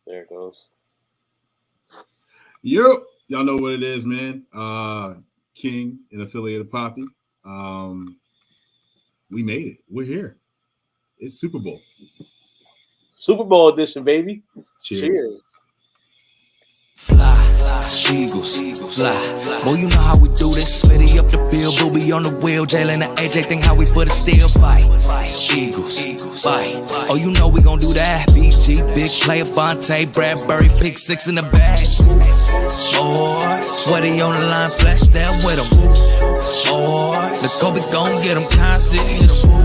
There it goes. Yep. Y'all know what it is, man. King, an affiliate of Poppy. Um, we made it. We're here. It's Super Bowl. Super Bowl edition, baby. Cheers. Cheers. Fly, Eagles, fly. Boy, you know how we do this. Smitty up the field, Booby on the wheel. Jalen and AJ think how we put it still fight. Eagles, fight. Oh, you know we gon' do that. BG, big player, Bonte, Bradbury, pick six in the bag. Boy, sweaty on the line, flash down with him. Boy, the Kobe gon' get him, constant hit him.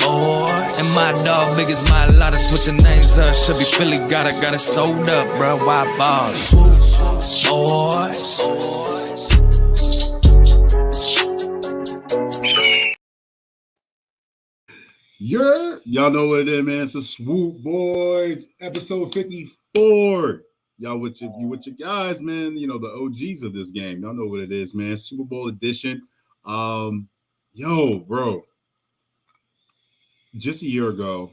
Boy, and my dog big as my lot of switching names up. Should be Philly, got it sold up, bro. Why bars? Boys. Y'all know what it is, man. It's the Swoop Boys, episode 54. Y'all with your guys, man. You know, the OGs of this game. Y'all know what it is, man. Super Bowl edition. Yo, bro. Just a year ago,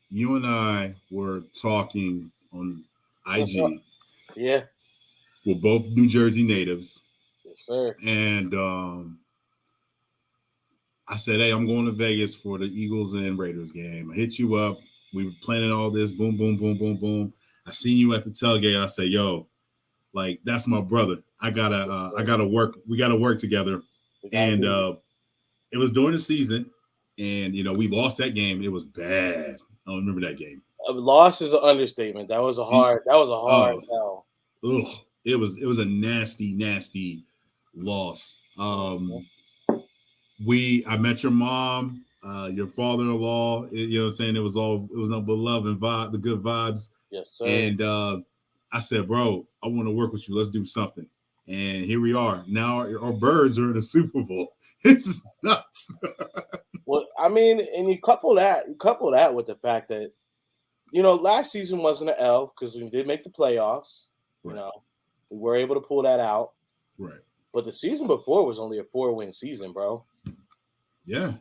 you and I were talking on IG. Yeah. We're both New Jersey natives. Yes, sir. And I said, hey, I'm going to Vegas for the Eagles and Raiders game. I hit you up. We were planning all this. Boom, boom, boom, boom, boom. I seen you at the tailgate. I said, yo, like, that's my brother. I gotta work. We gotta work together. And it was during the season. And, you know, we lost that game. It was bad. I don't remember that game. A loss is an understatement. That was a hard hell. Ugh. It was a nasty loss. I met your mom, your father-in-law. You know what I'm saying? It was no but love and vibe, the good vibes. Yes, sir. And I said, bro, I want to work with you. Let's do something. And here we are. Now our birds are in the Super Bowl. This is nuts. Well, I mean, and you couple that with the fact that, you know, last season wasn't an L because we did make the playoffs. Right. You know, we were able to pull that out. Right. But the season before was only a 4-win season, bro. Yeah.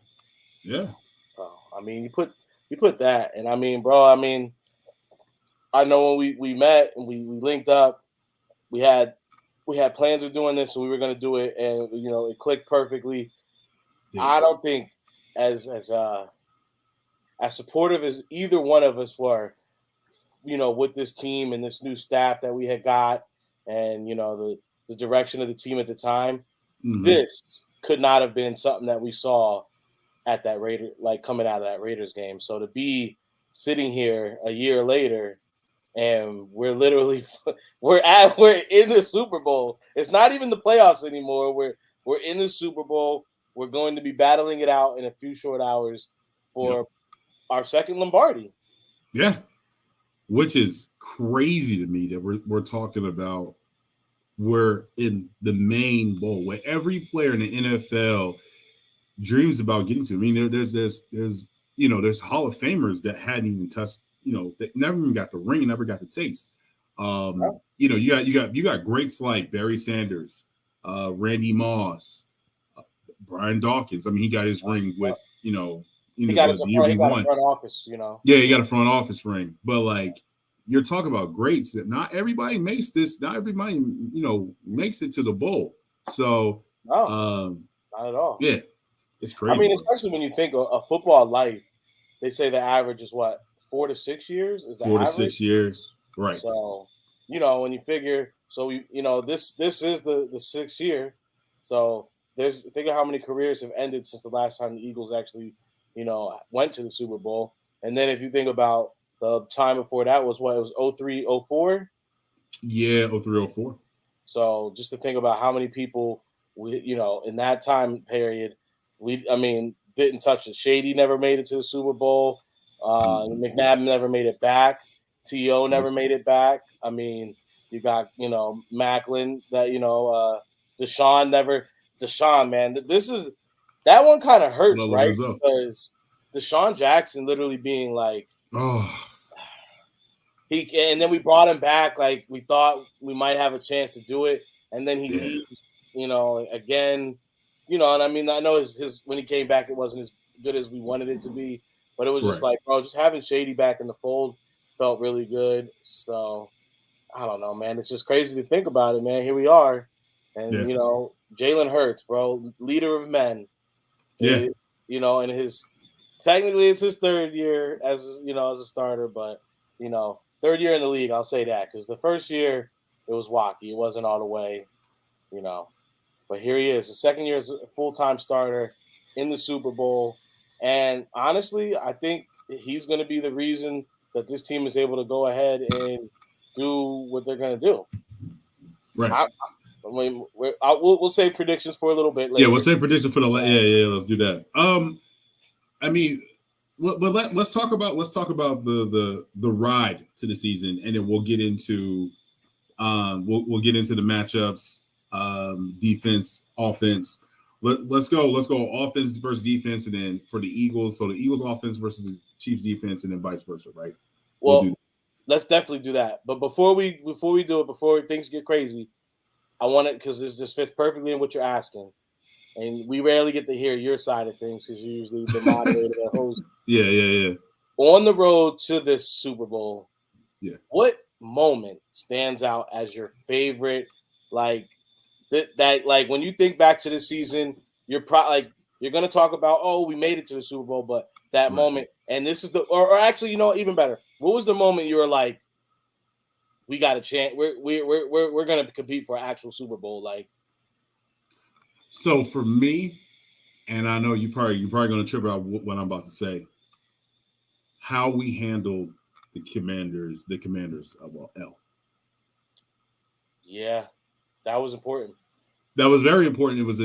Yeah. So, I mean, you put that, and I mean, bro, I know when we met and we linked up, we had plans of doing this, so we were going to do it, and, you know, it clicked perfectly. Yeah. I don't think as supportive as either one of us were, you know, with this team and this new staff that we had got, and, you know, the direction of the team at the time, this could not have been something that we saw at that Raider, like coming out of that Raiders game. So to be sitting here a year later, and we're literally we're in the Super Bowl. It's not even the playoffs anymore. We're in the Super Bowl. We're going to be battling it out in a few short hours for our second Lombardi. Yeah, which is crazy to me that we're talking about. We're in the main bowl where every player in the NFL dreams about getting to. I mean, there's you know, there's Hall of Famers that hadn't even touched, you know, that never even got the ring, never got the taste. You know, you got greats like Barry Sanders, Randy Moss, Brian Dawkins. I mean, he got his ring with, he got his front office, you know. Yeah, he got a front office ring. But like, you're talking about greats that not everybody makes this. Not everybody, you know, makes it to the bowl. So, not at all. Yeah, it's crazy. I mean, especially when you think of a football life, they say the average is what, 4 to 6 years? Is the 4 to average? 6 years, right? So, you know, when you figure, so we, you know, this is the 6th year. So think of how many careers have ended since the last time the Eagles actually, you know, went to the Super Bowl. And then if you think about the time before that was what, it was 03, 04? Yeah, 03, 04. So just to think about how many people we, you know, in that time period, didn't touch it. Shady never made it to the Super Bowl. McNabb never made it back. T.O. never made it back. I mean, you got, you know, Macklin, that, you know, Deshaun, man. That one kind of hurts, right? Because Deshaun Jackson literally being like, and then we brought him back, like we thought we might have a chance to do it, and then he leaves, you know, again, you know. And I mean, I know his when he came back, it wasn't as good as we wanted it to be, but it was just like, bro, just having Shady back in the fold, felt really good. So I don't know, man. It's just crazy to think about it, man. Here we are, and Yeah. Jalen Hurts, bro, leader of men. Yeah. And technically it's his third year as a starter, but third year in the league, I'll say that because the first year it was wacky, it wasn't all the way, you know. But here he is, the second year as a full-time starter in the Super Bowl, and honestly, I think he's going to be the reason that this team is able to go ahead and do what they're going to do. Right. I mean, we'll say predictions for a little bit Yeah, later. we'll say predictions for the yeah. Let's do that. I mean, but let's talk about the ride to the season, and then we'll get into we'll get into the matchups, defense, offense. Let's go offense versus defense, and then for the Eagles, so the Eagles offense versus the Chiefs defense, and then vice versa, right? Well, let's definitely do that. But before we do it, before things get crazy, I want it because this fits perfectly in what you're asking. And we rarely get to hear your side of things because you're usually the moderator, the host. Yeah. On the road to this Super Bowl, what moment stands out as your favorite? Like that like when you think back to the season, you're you're gonna talk about, oh, we made it to the Super Bowl, but that moment, and this is or actually, even better. What was the moment you were like, we got a chance? We're gonna compete for an actual Super Bowl, like. So for me, and I know you're probably going to trip out what I'm about to say. How we handled the commanders of L. Yeah, that was important. That was very important. It was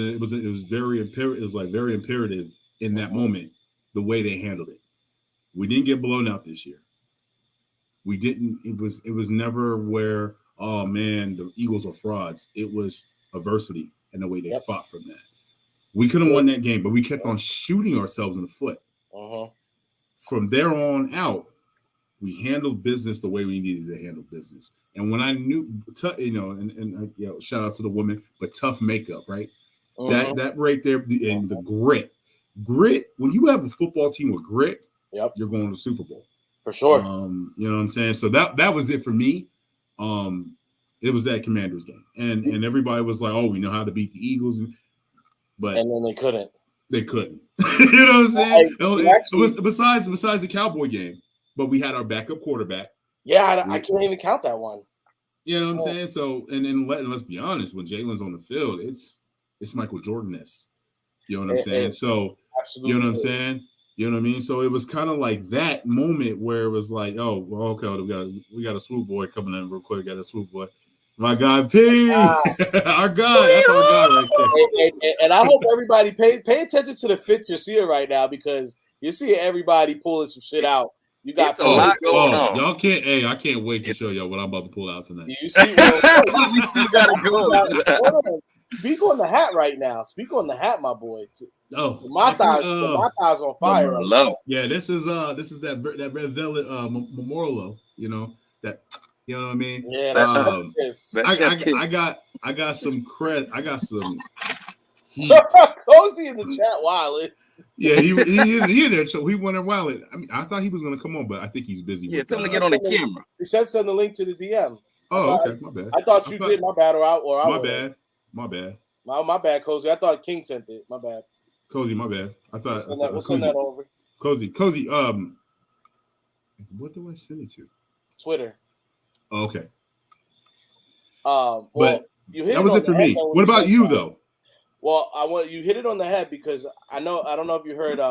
very imperative. It was like very imperative in that moment the way they handled it. We didn't get blown out this year. We didn't. It was never where, oh man, the Eagles are frauds. It was adversity and the way they fought from that. We could have won that game, but we kept on shooting ourselves in the foot. From there on out, we handled business the way we needed to handle business. And when I knew, shout out to the woman, but tough makeup, right? That right there, and the grit. When you have a football team with grit, you're going to the Super Bowl. For sure. You know what I'm saying? So that was it for me. It was that Commanders game. And everybody was like, oh, we know how to beat the Eagles. But then they couldn't. They couldn't. You know what I'm saying? It was besides the Cowboy game, but we had our backup quarterback. Yeah, I can't even count that one. You know what I'm saying? So and let's be honest, when Jalen's on the field, it's Michael Jordan-esque. You know what I'm saying? So absolutely. You know what I'm saying? You know what I mean? So it was kind of like that moment where it was like, oh, well, okay, we got a Swoop Boy coming in real quick. Got a Swoop Boy. My God, P, our God, that's our God right there. And I hope everybody pay attention to the fits you're seeing right now because you're seeing everybody pulling some shit out. You got a lot going on. Y'all can't. Hey, I can't wait to show y'all what I'm about to pull out tonight. You see, you gotta go. Speak on the hat right now. Speak on the hat, my boy. Oh, my thighs on fire. Yeah, this is that red velvet memorial. You know that. You know what I mean? Yeah, I got some credit. I got some heat. Cozy in the chat, wild. Yeah, he in there. So he went and wild. I mean, I thought he was gonna come on, but I think he's busy. Yeah, tell him to get on the camera. He said send the link to the DM. Oh, okay, my bad. I thought you did. My bad, or my bad. My bad. My bad, Cozy. I thought King sent it. My bad. Cozy, my bad. I thought we'll send that over. Cozy. What do I send it to? Twitter. Oh, okay. But you hit that was it for me. What about you, though? Well, you hit it on the head because I don't know if you heard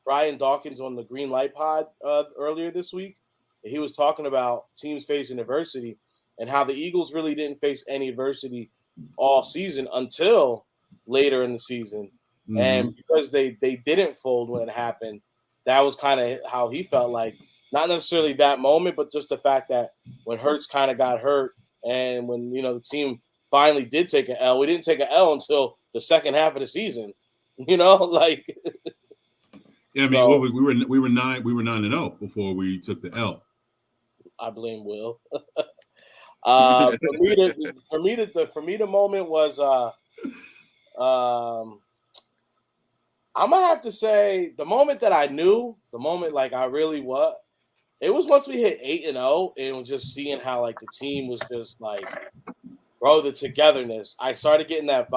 Brian Dawkins on the Green Light Pod earlier this week. He was talking about teams facing adversity and how the Eagles really didn't face any adversity all season until later in the season. Mm-hmm. And because they didn't fold when it happened, that was kind of how he felt like. Not necessarily that moment, but just the fact that when Hurts kind of got hurt and when, the team finally did take an L, we didn't take an L until the second half of the season, like. Yeah, I mean, so, we were 9-0 before we took the L. I blame Will. For me, the moment was, I'm gonna have to say the moment that I knew, the moment like I really It was once we hit 8-0, and was just seeing how like the team was just like, bro, the togetherness. I started getting that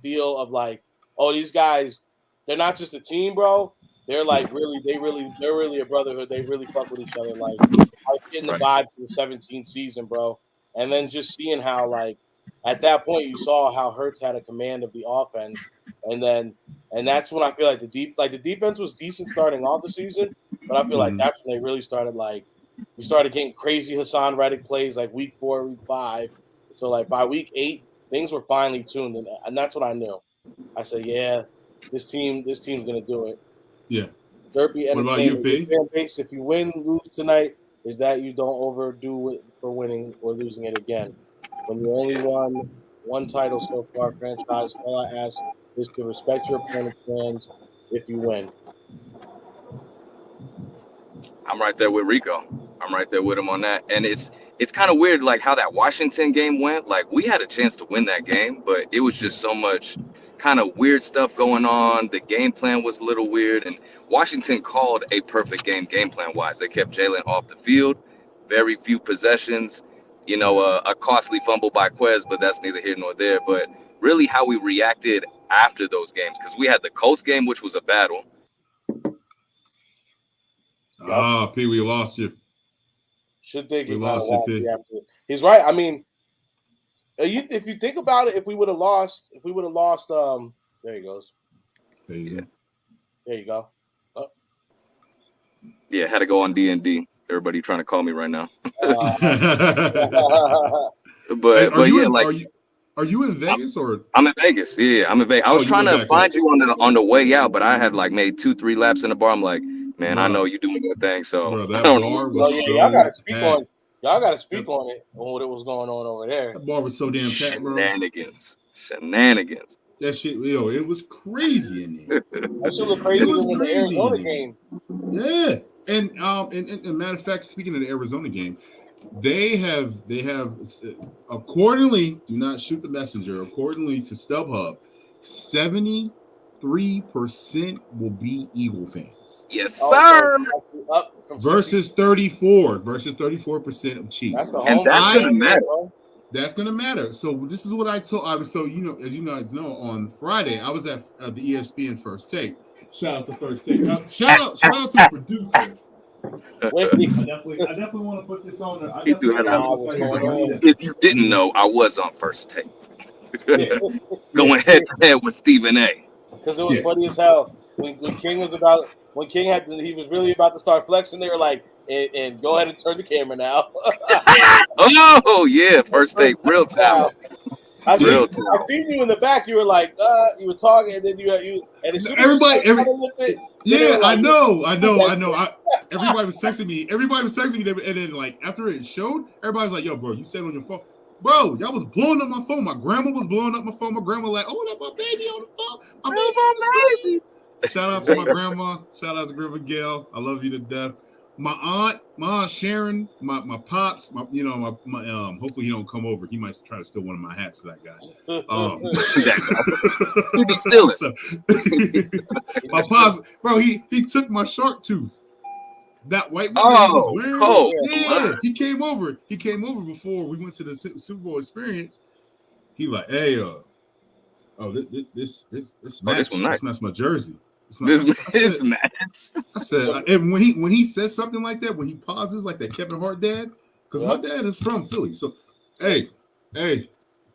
feel of like, oh, these guys, they're not just a team, bro. They're like they're really a brotherhood. They really fuck with each other. Like I was getting the vibe to the 17th season, bro. And then just seeing how like at that point you saw how Hurts had a command of the offense, and that's when I feel like the defense was decent starting off the season. But I feel like that's when they really started like we started getting crazy Hassan Reddick plays like week 4, week 5. So like by week 8, things were finely tuned, and that's what I knew. I said, yeah, this team's gonna do it. Yeah. Derpy What about you, P? Fan base, if you lose tonight, is that you don't overdo it for winning or losing it again. When you only won one title so far, franchise, all I ask is to respect your opponent's fans if you win. I'm right there with Rico. I'm right there with him on that. And it's kind of weird, like how that Washington game went. Like we had a chance to win that game, but it was just so much kind of weird stuff going on. The game plan was a little weird, and Washington called a perfect game plan wise. They kept Jalen off the field, very few possessions. A costly fumble by Quez, but that's neither here nor there. But really, how we reacted after those games, because we had the Colts game, which was a battle. P, we lost you. Should think we lost you, P. He's right. I mean, if you think about it, if we would have lost, there he goes. There you go. Oh. Yeah, had to go on D&D. Everybody trying to call me right now. But are you in Vegas or? I'm in Vegas. Yeah, I'm in Vegas. I was trying to find you on the way out, but I had like made 2-3 laps in the bar. I'm like, man, I know you're doing your thing, so that bar was so y'all gotta speak on. Y'all got to speak on it, on what was going on over there. That bar was so damn packed, bro. Shenanigans. That shit, it was crazy in there. That shit looked crazy in the Arizona game. Yeah, and matter of fact, speaking of the Arizona game, they have accordingly, do not shoot the messenger. Accordingly to StubHub, 73% will be Eagle fans. Yes, sir. Versus 34% of Chiefs. That's a home. That's gonna matter. That's gonna matter. So this is what I told. So as you guys know, on Friday I was at the ESPN First Take. Shout out to First Take. Shout out to the producer. I definitely want to put this on there. If you didn't know, I was on First Take. Going head to head with Stephen A. Because it was funny as hell. When King was he was really about to start flexing, they were like, and go ahead and turn the camera now. Oh yeah, First Take, real talent. I seen you in the back. You were like, you were talking, and then you and as soon as everybody. Yeah, like, I know. Everybody was texting me. And then like after it showed, everybody's like, "Yo, bro, you said on your phone, bro. Y'all was blowing up my phone. My grandma was blowing up my phone. My grandma like, oh, that my baby on the phone. My baby on the screen." Shout out to my grandma. Shout out to Grandma Gail. I love you to death. My aunt Sharon, my pops, hopefully he don't come over. He might try to steal one of my hats that I got. He'd be stealing. My pops, bro, he took my shark tooth. That white one he was wearing. Oh, yeah, he came over. He came over before we went to the Super Bowl experience. He like, hey, this match. This match my jersey. This match. I said, and when he says something like that, when he pauses like that Kevin Hart dad, because my dad is from Philly. So, hey,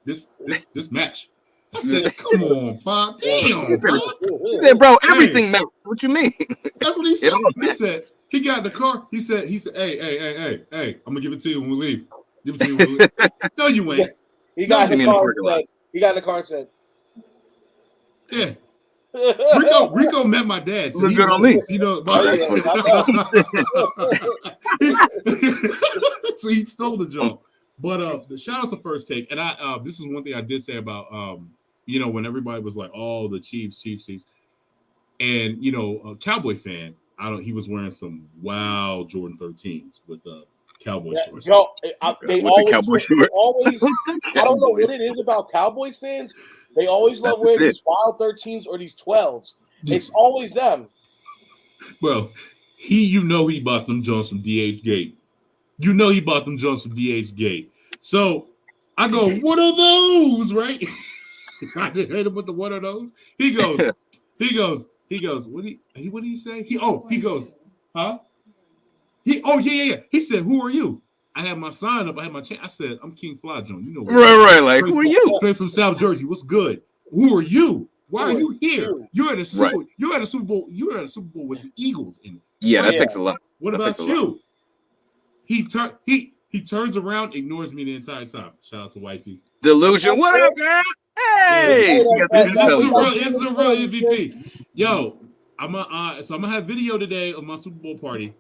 this match. I said, come on, Bob. Damn, bro. He said, bro, everything matters. What you mean? That's what he said. He said, he got in the car. He said, hey, I'm gonna give it to you when we leave. Give it to you when we leave. No, you ain't. He got in the car and said, yeah. Rico met my dad. So good on me. So he stole the joke. But shout out to First Take. And I this is one thing I did say about when everybody was like, oh, the Chiefs. And Cowboy fan, he was wearing some wild Jordan 13s with Cowboy shorts. They always I don't know what it is about Cowboys fans. They always love wearing these wild 13s or these 12s. It's always them. Well, He bought them Jones from DH Gate. You know he bought them Jones from DH Gate. So I go, what are those, right? I just hit him with the what are those. He goes, what did he say? He goes, huh? Yeah. He said, who are you? I had my sign up. I had my chain. I said, I'm King Fly Jones. You know what? Right. Like, who are you? Straight from South Jersey. What's good? Who are you? Why are you here? You're at a Super. Right. You're at a Super Bowl. You're at a Super Bowl with the Eagles in it. Yeah, that takes a lot. What about you? He turns around, ignores me the entire time. Shout out to wifey. Delusion. What up, girl? Hey, this is the real MVP. Yo, I'm gonna have video today of my Super Bowl party.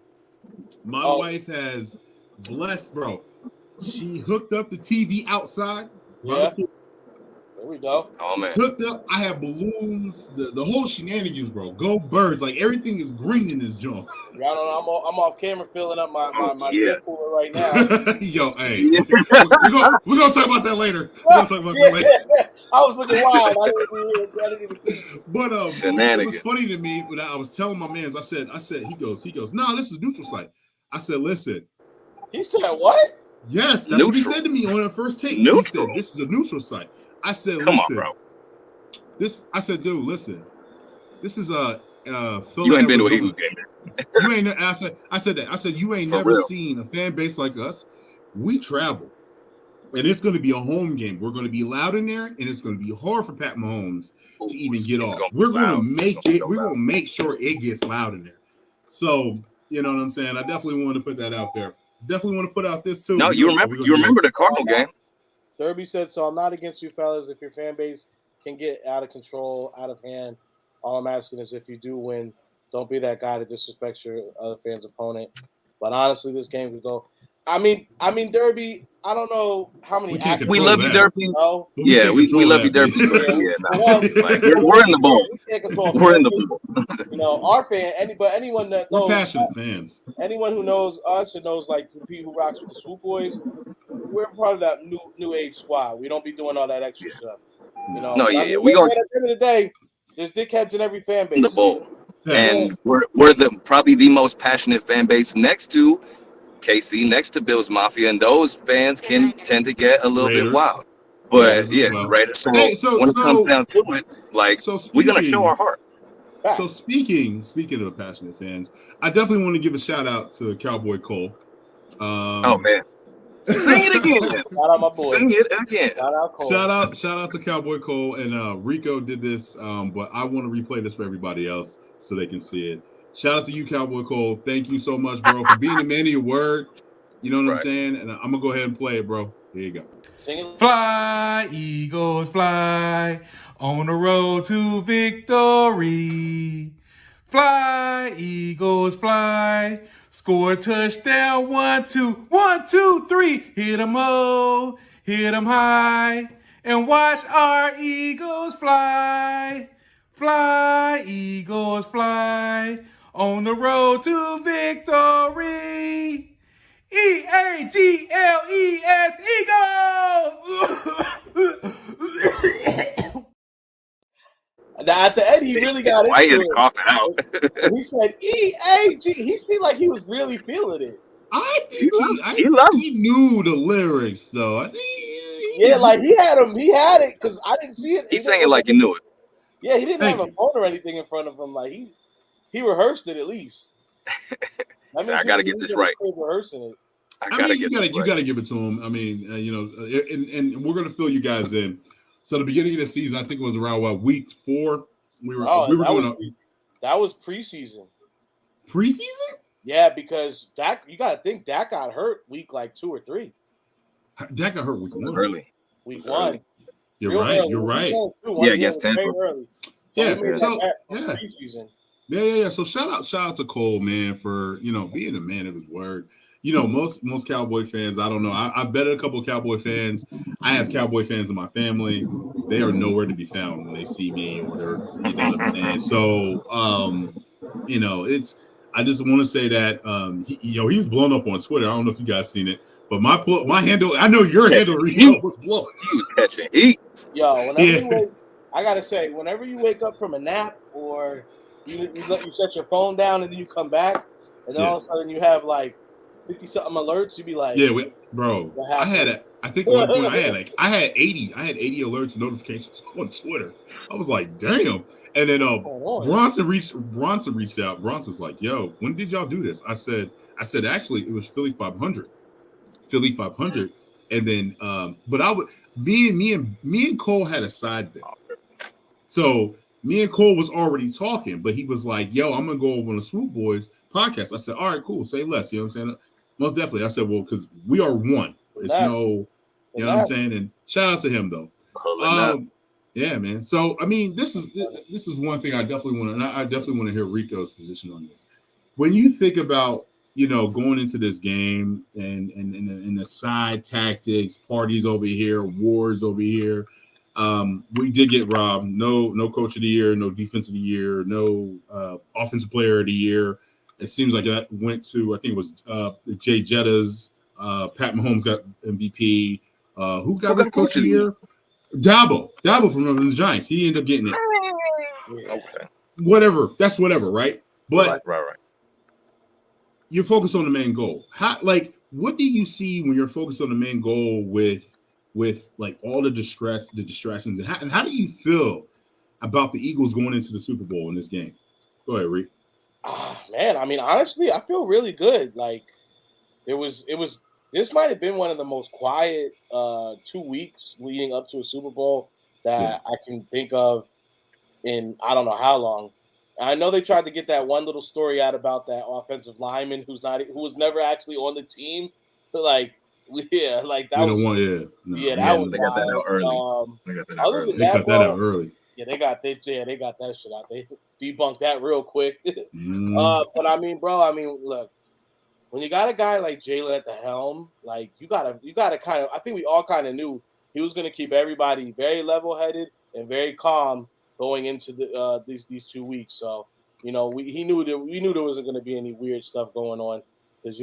My wife has blessed, bro. She hooked up the TV outside. Yeah. There we go. Oh man. Hooked up. I have balloons. The whole shenanigans, bro. Go Birds. Like everything is green in this joint. Yeah, I'm off camera filling up my beer cooler right now. Yo, hey. We're gonna talk about that later. I was looking wild. I didn't even But it was funny to me when I was telling my mans, I said, he goes, no, this is neutral site. I said, listen. He said what? Yes, that's what he said to me on the first take. Neutral. He said, this is a neutral site. I said, come listen, on, bro. I said, dude, listen. This is Philly, you ain't been to a Eagles game. You ain't. I said that. I said you ain't never seen a fan base like us. We travel, and it's going to be a home game. We're going to be loud in there, and it's going to be hard for Pat Mahomes to even get off. We're going to make it. We're going to make sure it gets loud in there. So you know what I'm saying. I definitely want to put that out there. Definitely want to put out this too. No, you remember the Cardinal game. Derby said, so I'm not against you fellas. If your fan base can get out of control, out of hand, all I'm asking is if you do win, don't be that guy to disrespect your other fan's opponent. But honestly, this game could go. I mean, Derby, I don't know how many. We love you, Derby. No? Yeah, we love you, Derby. We're in the bowl. We're in the bowl. You know, our fan, anyone that knows, we're passionate fans. Anyone who knows us and knows like the people who rocks with the Swoop Boys, we're part of that new age squad. We don't be doing all that extra stuff. You know, we going at the end of the day, there's dickheads in every fan base. In the bowl. And we're probably the most passionate fan base next to KC, next to Bills Mafia, and those fans can tend to get a little bit wild. But Raiders. So when it comes down to it, like we're gonna show our heart. So speaking of passionate fans, I definitely want to give a shout out to Cowboy Cole. Oh man. Sing it again. Shout out my boy. Sing it again. Shout out to Cowboy Cole, and Rico did this, but I want to replay this for everybody else so they can see it. Shout out to you, Cowboy Cole. Thank you so much, bro, for being a man of your word. You know what I'm saying? And I'm gonna go ahead and play it, bro. Here you go. Sing it. Fly, Eagles, fly on the road to victory. Fly, Eagles, fly. Score a touchdown, 1, 2, 1, 2, 3. Hit 'em low, hit 'em high, and watch our Eagles fly. Fly, Eagles, fly on the road to victory. EAGLES, Eagles! Now at the end, he really got into it. Coughing out. He said EAG. He seemed like he was really feeling it. I think he knew the lyrics though. I think like he had him. He had it because I didn't see it. He sang it like he knew it. Yeah, he didn't have a phone or anything in front of him. Like he rehearsed it at least. So I gotta get this right. Rehearsing it. You gotta give it to him. I mean, and we're gonna fill you guys in. So the beginning of the season, I think it was around week 4. That was preseason. Preseason? Yeah, because Dak, you gotta think Dak got hurt week like 2 or 3. Dak got hurt week 1. Early. Week 1. You're right. Yeah, against Tampa. Preseason. Yeah. So shout out to Cole, man, for being a man of his word. Most Cowboy fans, I don't know. I bet a couple of Cowboy fans. I have Cowboy fans in my family. They are nowhere to be found when they see me or they're, you know what I'm saying? So, I just want to say that, he's blown up on Twitter. I don't know if you guys seen it, but my handle, I know your handle was blowing. He was catching heat. Yo, I got to say, whenever you wake up from a nap or you set your phone down and then you come back, and then all of a sudden you have like 50 something alerts. You'd be like, bro, what I happened? had I think at one point I had 80 alerts and notifications on Twitter. I was like, damn. And then Bronson reached out. Bronson's like, yo, when did y'all do this? I said actually it was Philly 500. And then but I would me and Cole had a side bet. So me and Cole was already talking, but he was like, yo, I'm gonna go over on the Swoop Boys podcast. I said, all right, cool, say less. You know what I'm saying? Most definitely. I said, well, because we are one. It's no, you know what I'm saying? And shout out to him though. Yeah, man. So I mean, this is one thing I definitely want to hear Rico's position on this. When you think about, you know, going into this game and the side tactics, parties over here, wars over here. We did get robbed. No coach of the year, no defense of the year, no offensive player of the year. It seems like that went to, I think it was Jay Jetta's. Pat Mahomes got MVP. Who got coach of the year? Dabo from the Giants. He ended up getting it. Okay. Whatever. That's whatever, right? But right. You're focused on the main goal. What do you see when you're focused on the main goal with like all the distractions? And how do you feel about the Eagles going into the Super Bowl in this game? Go ahead, Reek. Man, I mean, honestly, I feel really good. Like this might have been one of the most quiet 2 weeks leading up to a Super Bowl that I can think of in I don't know how long. I know they tried to get that one little story out about that offensive lineman who was never actually on the team, but like that was that was they got that out early. They cut that out early. Yeah, they got that shit out. They debunked that real quick. But I mean, bro, look, when you got a guy like Jalen at the helm, like you gotta kind of. I think we all kind of knew he was going to keep everybody very level-headed and very calm going into these 2 weeks. So we knew there wasn't going to be any weird stuff going on because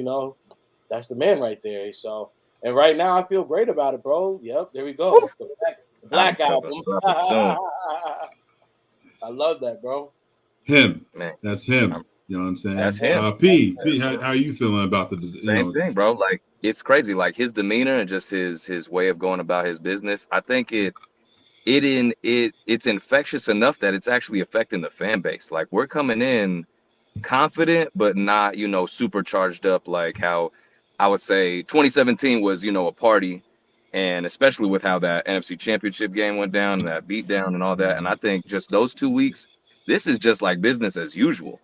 that's the man right there. So and right now I feel great about it, bro. Yep, there we go. The Black album. I love that, bro. Him, man. That's him. You know what I'm saying? That's him. P, how are you feeling about the same thing, bro? Like it's crazy, like his demeanor and just his way of going about his business. I think it's infectious enough that it's actually affecting the fan base. Like we're coming in confident, but not super charged up. Like how I would say 2017 was a party, and especially with how that NFC Championship game went down and that beat down and all that. And I think just those 2 weeks, this is just like business as usual.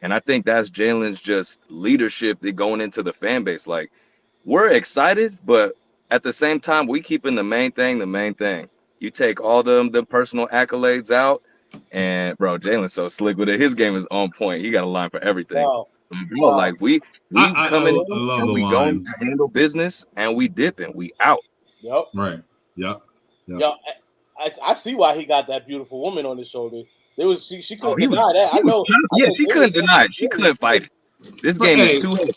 And I think that's Jalen's just leadership going into the fan base. Like, we're excited, but at the same time, we keeping the main thing. You take all the personal accolades out, and, bro, Jalen's so slick with it. His game is on point. He got a line for everything. Wow. Like, we coming in, and we going to handle business, and we dipping. We out. Yep. Right. Yep. Yo, I see why he got that beautiful woman on his shoulder. She couldn't deny that. I know. She couldn't deny it. She couldn't fight it. This game is too heavy.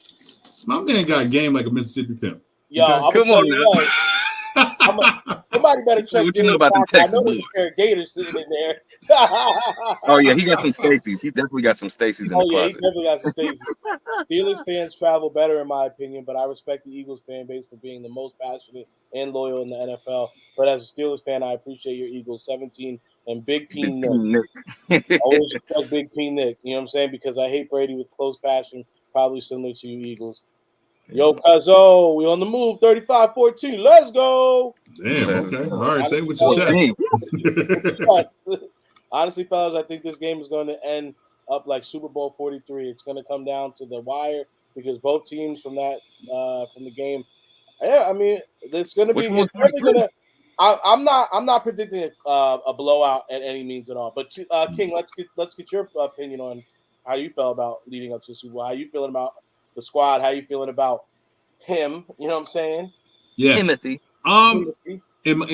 My man got a game like a Mississippi pimp. Yo, okay? Come on, somebody better check. What you know about the Texas boys? Gators sitting in there. Oh yeah, he got some Stacy's. He definitely got some Stacy's in the closet. He definitely got some Stacy's. Steelers fans travel better, in my opinion, but I respect the Eagles fan base for being the most passionate and loyal in the NFL. But as a Steelers fan, I appreciate your Eagles 17 and Big P Nick. Always respect Big P Nick. You know what I'm saying? Because I hate Brady with close passion, probably similar to you Eagles. Yo, Cuzzo, we on the move, 35-14. Let's go. Damn, okay. All right, say it with your chest. Honestly, fellas, I think this game is going to end up like Super Bowl 43. It's going to come down to the wire because both teams from the game. Yeah, I mean, it's going to be. I'm not predicting a blowout at any means at all. But King, let's get your opinion on how you felt about leading up to the Super Bowl. How you feeling about the squad? How you feeling about him? You know what I'm saying? Yeah, Timothy. In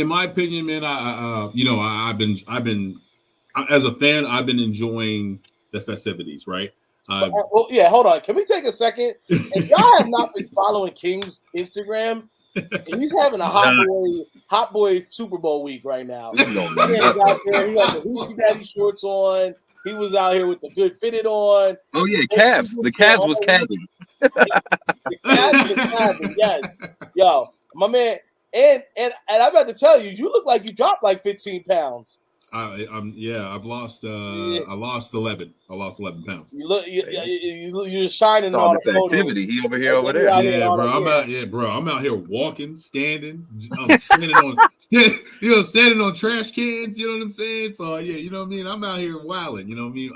my opinion, man, I've been as a fan, I've been enjoying the festivities, right? Well, yeah, hold on. Can we take a second? If y'all have not been following King's Instagram, he's having a hot boy Super Bowl week right now. He's out there. He has the Hoochie Daddy shorts on. He was out here with the good fitted on. Oh yeah, Cavs. The Cavs was cabbing. The Cavs was cabbing. Yes, yo, my man, and I'm about to tell you, you look like you dropped like 15 pounds. I've lost. I lost 11. I lost 11 pounds. You're shining It's all on this the photo. activity. He over here, over there. Yeah, bro. I'm out here walking, standing, standing on trash cans. You know what I'm saying? So yeah, you know what I mean. I'm out here wilding. You know what I mean?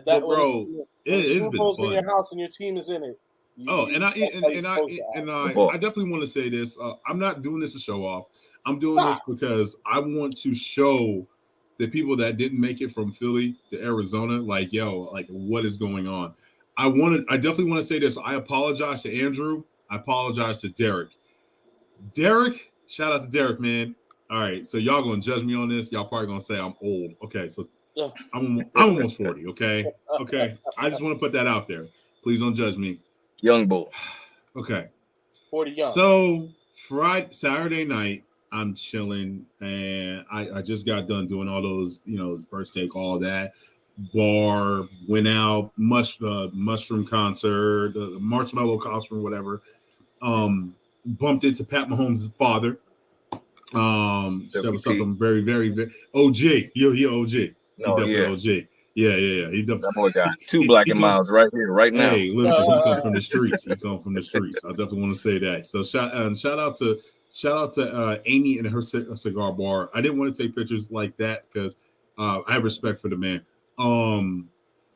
But bro, it's been fun. In your house and your team is in it. I definitely want to say this. I'm not doing this to show off. I'm doing this because I want to show the people that didn't make it from Philly to Arizona, like, what is going on? I definitely want to say this. I apologize to Andrew. I apologize to Derek. Derek, shout out to Derek, man. All right, so y'all gonna judge me on this. Y'all probably gonna say I'm old. Okay, so I'm almost 40. Okay. I just want to put that out there. Please don't judge me. Young bull. Okay. 40 young. So Saturday night, I'm chilling, and I just got done doing all those, first take, all that. Bar, went out, mushroom concert, the marshmallow concert, whatever. Bumped into Pat Mahomes' father. Said what's up. I'm very, very, very OG. He OG. No, OG. Yeah. He definitely. That boy got two black and miles right here, right now. Hey, listen, he come from the streets. I definitely want to say that. So shout out to Amy and her cigar bar. I didn't want to take pictures like that because I have respect for the man.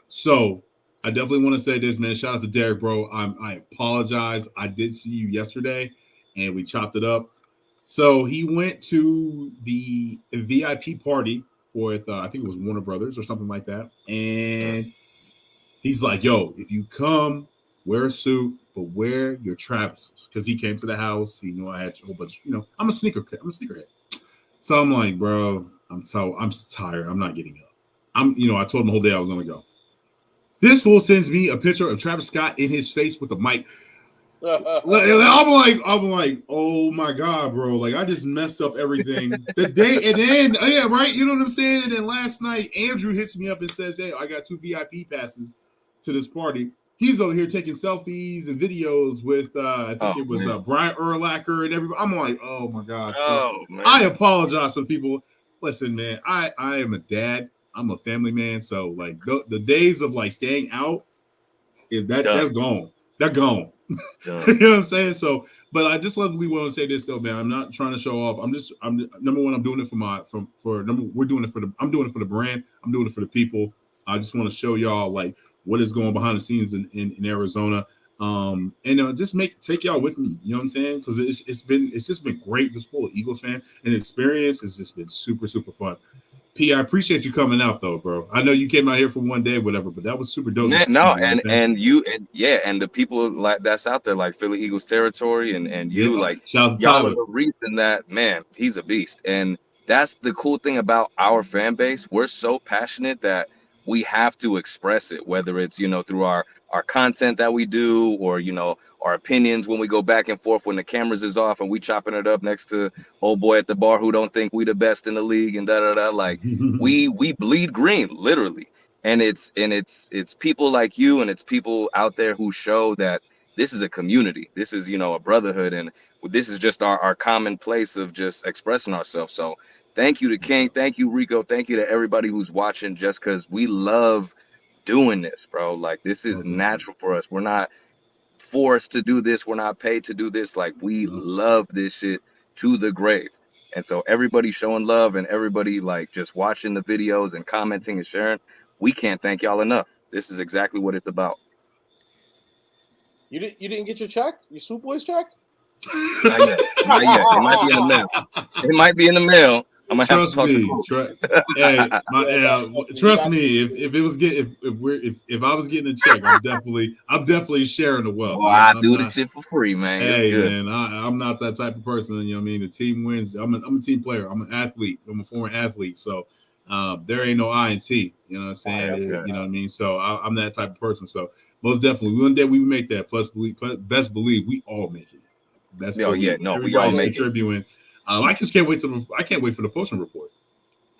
So I definitely want to say this, man. Shout out to Derek, bro. I apologize. I did see you yesterday, and we chopped it up. So he went to the VIP party with I think it was Warner Brothers or something like that, and he's like, "Yo, if you come, wear a suit, but wear your Travis's," because he came to the house. He knew I had a whole bunch. I'm a sneakerhead. So I'm like, bro, I'm tired. I'm not getting up. I told him the whole day I was gonna go. This fool sends me a picture of Travis Scott in his face with the mic. I'm like, oh my God, bro. Like, I just messed up everything. The day, and then, yeah, right? You know what I'm saying? And then last night, Andrew hits me up and says, hey, I got 2 VIP passes to this party. He's over here taking selfies and videos with, I think it was Brian Urlacher and everybody. I'm like, oh my God. So I apologize for the people. Listen, man, I am a dad. I'm a family man. So, like, the days of, like, staying out that's gone. They're gone. You know what I'm saying? So, but I just lovely want to say this though, man. I'm not trying to show off. I'm number one. I'm doing it we're doing it for I'm doing it for the brand. I'm doing it for the people. I just want to show y'all like what is going behind the scenes in Arizona. And just take y'all with me. You know what I'm saying? Because it's just been great. It's full of Eagles fan and experience has just been super, super fun. P, I appreciate you coming out though, bro. I know you came out here for one day, whatever, but that was super dope. And the people like that's out there, like Philly Eagles territory, and you like shout out to y'all Tyler. are the reason that man, he's a beast, and that's the cool thing about our fan base. We're so passionate that we have to express it, whether it's through our content that we do, or our opinions when we go back and forth when the cameras is off and we chopping it up next to old boy at the bar who don't think we the best in the league and like we bleed green literally, and it's people like you, and it's people out there who show that this is a community, this is a brotherhood, and this is just our common place of just expressing ourselves. So thank you to King, thank you Rico, thank you to everybody who's watching, just because we love doing this, bro. Like, this is natural for us. We're not forced to do this. We're not paid to do this. Like, we love this shit to the grave. And so everybody showing love and everybody like just watching the videos and commenting and sharing, we can't thank y'all enough. This is exactly what it's about. You didn't get your check? Your Swoop Boys check? Not yet. It might be in the mail. It might be in the mail. I'm gonna trust have to me. Trust me. If I was getting a check, I'm definitely sharing the wealth. Oh, I do this shit for free, man. Hey, man, I'm not that type of person. You know what I mean? The team wins. I'm a team player. I'm an athlete. I'm a former athlete. So there ain't no I in T. You know what I'm saying? Okay. You know what I mean? So I'm that type of person. So most definitely, one day we make that. Best believe we all make it. We all make contributing. I can't wait for the posting report.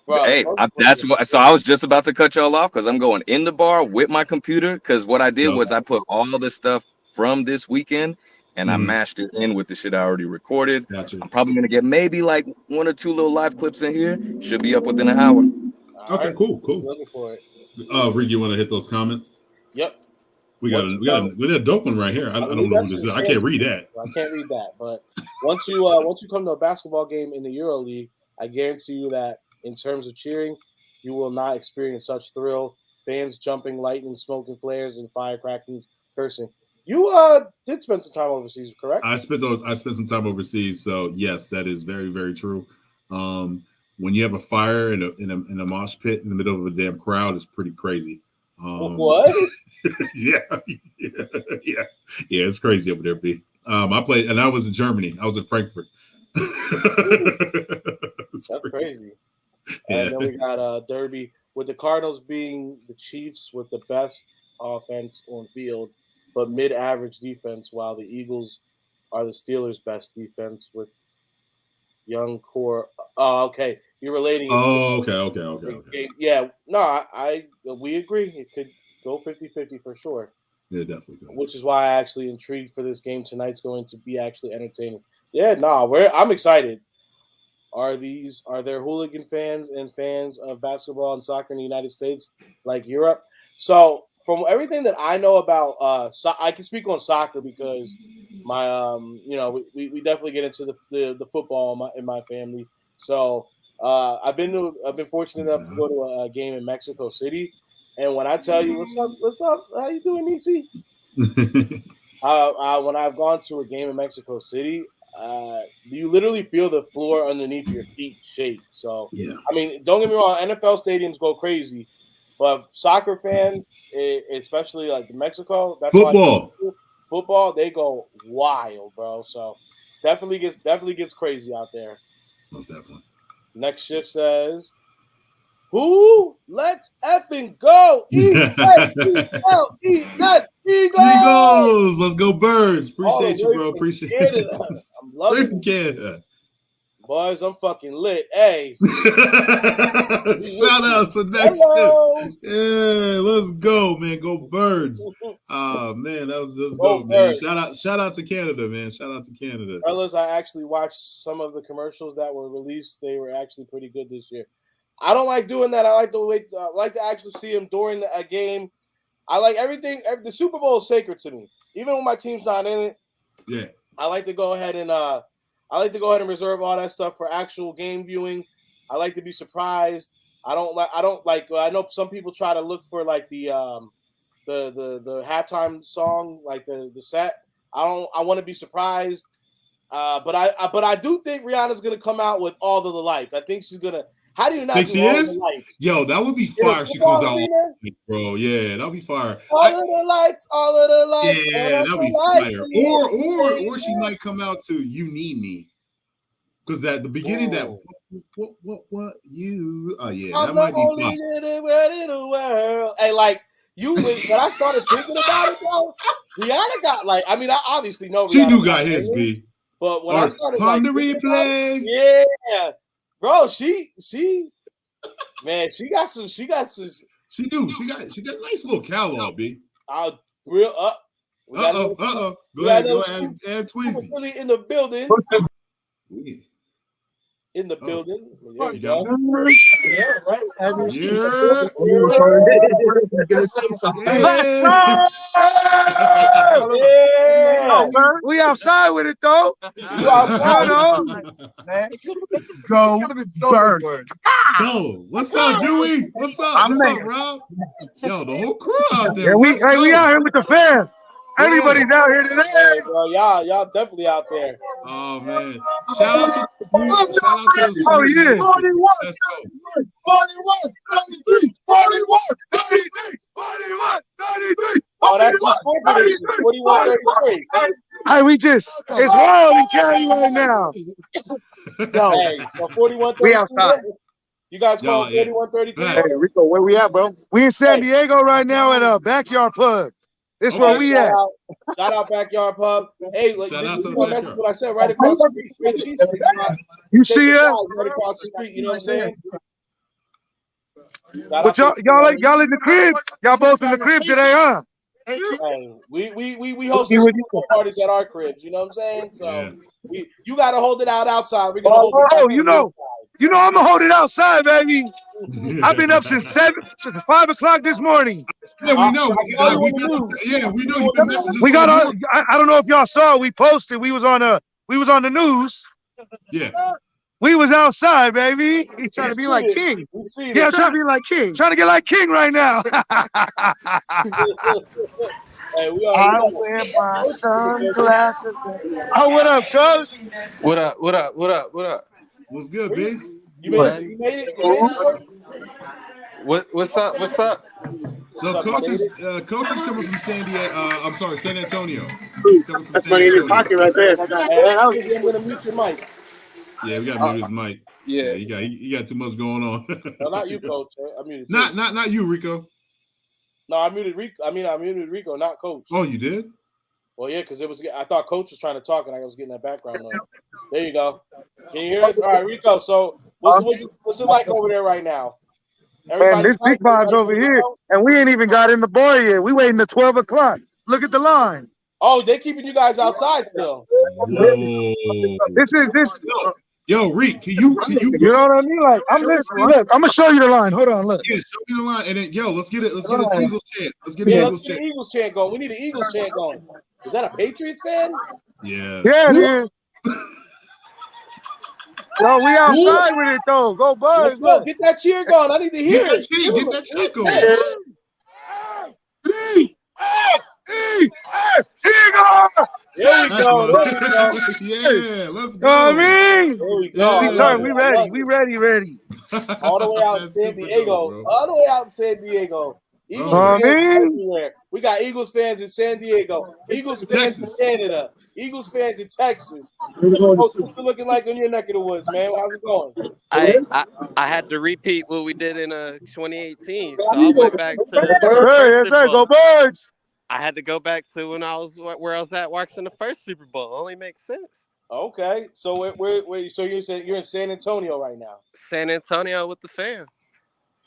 Bro, Hey, that's what. So I was just about to cut y'all off because I'm going in the bar with my computer. Because what I did was I put all the stuff from this weekend and I mashed it in with the shit I already recorded. Gotcha. I'm probably gonna get maybe like 1 or 2 little live clips in here. Should be up within an hour. Okay, cool. Looking for it. Rick, you want to hit those comments? Yep. We got a dope one right here. I don't know who this is. I can't read that. I can't read that. But once you come to a basketball game in the Euro League, I guarantee you that in terms of cheering, you will not experience such thrill. Fans jumping, lightning, smoking flares, and firecrackers, cursing. You did spend some time overseas, correct? I spent some time overseas, so yes, that is very, very true. When you have a fire in a mosh pit in the middle of a damn crowd, it's pretty crazy. What? yeah, it's crazy over there, B. I played, and I was in Germany. I was in Frankfurt. That's crazy. And then we got Derby with the Cardinals being the Chiefs with the best offense on field, but mid-average defense, while the Eagles are the Steelers' best defense with young core. Oh, okay. You're relating. Oh, okay. Yeah, no, we agree. It could go 50-50 for sure. Yeah, definitely. Which is why I actually intrigued for this game tonight's going to be actually entertaining. Yeah, I'm excited. Are there hooligan fans and fans of basketball and soccer in the United States like Europe? So from everything that I know about, I can speak on soccer because my, we definitely get into the football in my family. So I've been fortunate enough to go to a game in Mexico City, and when I tell you what's up, how you doing, Nisi? When I've gone to a game in Mexico City, you literally feel the floor underneath your feet shake. So, yeah. I mean, don't get me wrong, NFL stadiums go crazy, but soccer fans, especially like Mexico, that's football, they go wild, bro. So, definitely gets crazy out there. Most definitely. Next shift says, "Who? Let's effing go! E-S-E-L-E-S, Eagles! Let's go, Birds! Appreciate you, bro. Appreciate it. I'm loving it. From Canada. Boys, I'm fucking lit. Hey. Shout out to next shift. Yeah, let's go, man. Go Birds. Man, that's dope, man. Shout out to Canada, man. Shout out to Canada. Fellas, I actually watched some of the commercials that were released. They were actually pretty good this year. I don't like doing that. I like to actually see them during a game. I like everything. The Super Bowl is sacred to me. Even when my team's not in it. Yeah. I like to go ahead and reserve all that stuff for actual game viewing. I like to be surprised. I know some people try to look for like the halftime song, like the set. I want to be surprised. But I do think Rihanna's gonna come out with all of the lights. I think she's gonna. How do you not think she is? The lights? Yo, that would be fire. She comes out, bro. Yeah, that'd be fire. All of the lights. Yeah, that'd be fire. Or she might come out to "You Need Me," because at the beginning what you? Oh yeah, that might be fun. Hey, like you when I started thinking about it, though, Rihanna got like. I mean, I obviously know she do got hits, B. But when I started on the replay, yeah. Bro, she got some. She got a nice little catalog, B. Real up. Go ahead, Tweezy. Really in the building. In the building. There we go. Yeah, right. Yeah. Gonna say something. Yeah. We outside with it though. Go Birds. So, what's up, Dewey? What's up? What's up, Rob? Yo, the whole crew out there. Yeah, we out here with the fans. Everybody's out here today. Hey, bro, y'all definitely out there. Oh man! Shout out to the Oh yeah! 41, 33, 41, 33, 41, 33. Oh, that's the score prediction. 41-33. Hey, it's wild in Cali right now. Yo, hey, so 41-33. We outside. You guys call 41-33? Hey, Rico, where we at, bro? We in San Diego right now at a Backyard Pub. This is where we at. Shout out Backyard Pub. Hey, look, this is my message. What I said right across the street. You see it? Right across the street. You know what I'm saying? But y'all in the crib. Y'all both in the crib today, huh? Hey, we hosted school parties at our cribs. You know what I'm saying? So you got to hold it out outside. We're gonna hold it out. You know I'm gonna hold it outside, baby. I've been up since 5 o'clock this morning. Yeah, we know. We know you've been messaging. We got on. I don't know if y'all saw. We posted. We was on the news. Yeah. We was outside, baby. He's trying to be like King. Yeah, I'm trying to be like King. Trying to get like King right now. Hey, I wear my sunglasses. Oh, what up, Coach? What up? What's good, big? You made it. What's up? So coach is coming from San Antonio. That's money in your pocket right there. I'm gonna mute your mic. Yeah, we got to mute his mic. Yeah, he got too much going on. No, not you, Coach. I muted. Not you, Rico. No, I muted Rico. I muted Rico, not Coach. Oh, you did? Well, yeah, because I thought Coach was trying to talk, and I was getting that background noise. There you go. Can you hear us? All right, Rico. So, what's it like over there right now? Man, this big vibes over here, and we ain't even got in the bar yet. We waiting till 12 o'clock. Look at the line. Oh, they keeping you guys outside still. Whoa. This. Yo, Reek, can you? You know what I mean? Like, look, I'm gonna show you the line. Hold on, look. Yeah, show me the line, and then let's get an Eagles chant. Let's get an Eagles chant going. We need an Eagles chant going. Is that a Patriots fan? Yeah. Yeah, it is. Yo, we outside with it though. Go Boys. Let's go. Get that cheer going. I need to hear it. Get that cheer going. There we go. Yeah, let's go. There we go. We ready. All the way out in San Diego. Eagles fans everywhere. We got Eagles fans in San Diego. Eagles fans in Canada. Eagles fans in Texas. What's it looking like on your neck of the woods, man? How's it going? I had to repeat what we did in 2018, so I went back to the first go Birds. I had to go back to where I was at watching the first Super Bowl. Only makes sense. Okay, so so you're in San Antonio right now? San Antonio with the fam.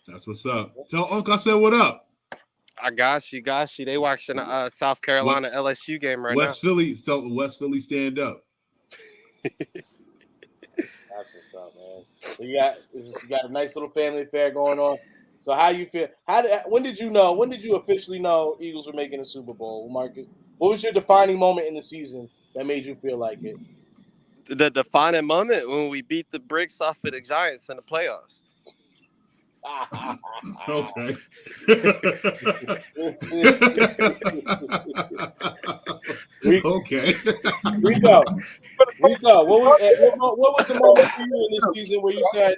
That's what's up. Tell Uncle I said what up. I got you. They watching the South Carolina LSU game right now. West Philly, stand up. That's what's up, man. So you got a nice little family affair going on. So how you feel? When did you officially know Eagles were making a Super Bowl, Marcus? What was your defining moment in the season that made you feel like it? The defining moment when we beat the bricks off of the Giants in the playoffs. Okay. Okay. Rico, what was the moment for you in this season where you said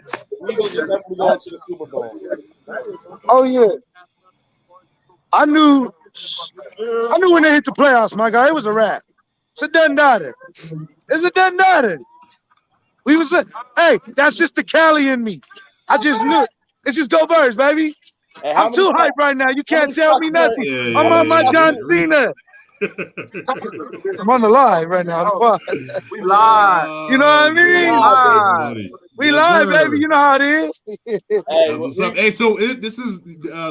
Eagles are definitely going to the Super Bowl? Oh yeah, I knew when they hit the playoffs, my guy. It was a wrap. It's a done daughter. Hey, that's just the Cali in me. I just knew. It's just go Birds, baby. I'm too hyped right now. You can't tell me nothing. I'm on my John Cena. I'm on the live right now. We live. You know what I mean? We live, baby. You know how it is. Hey, what's up? Hey, so this is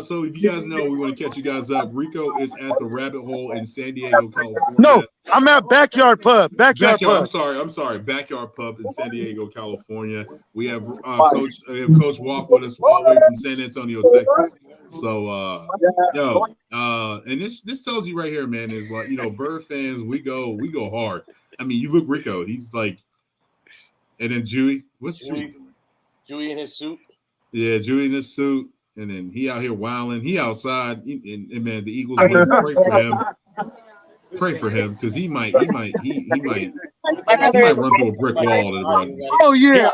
so if you guys know, we want to catch you guys up. Rico is at the Rabbit Hole in San Diego, California. No, I'm at Backyard Pub. Backyard Pub. I'm sorry. Backyard Pub in San Diego, California. We have Coach Walk with us all the way from San Antonio, Texas. So and this tells you right here, man, is like, Bird fans, we go hard. I mean, you look Rico, he's like, and then Dewey, what's Dewey? Dewey in his suit. Yeah, Dewey in his suit, and then he out here wilding. He outside, and man, the Eagles pray for him. Pray for him because he might run through a brick wall. Oh yeah,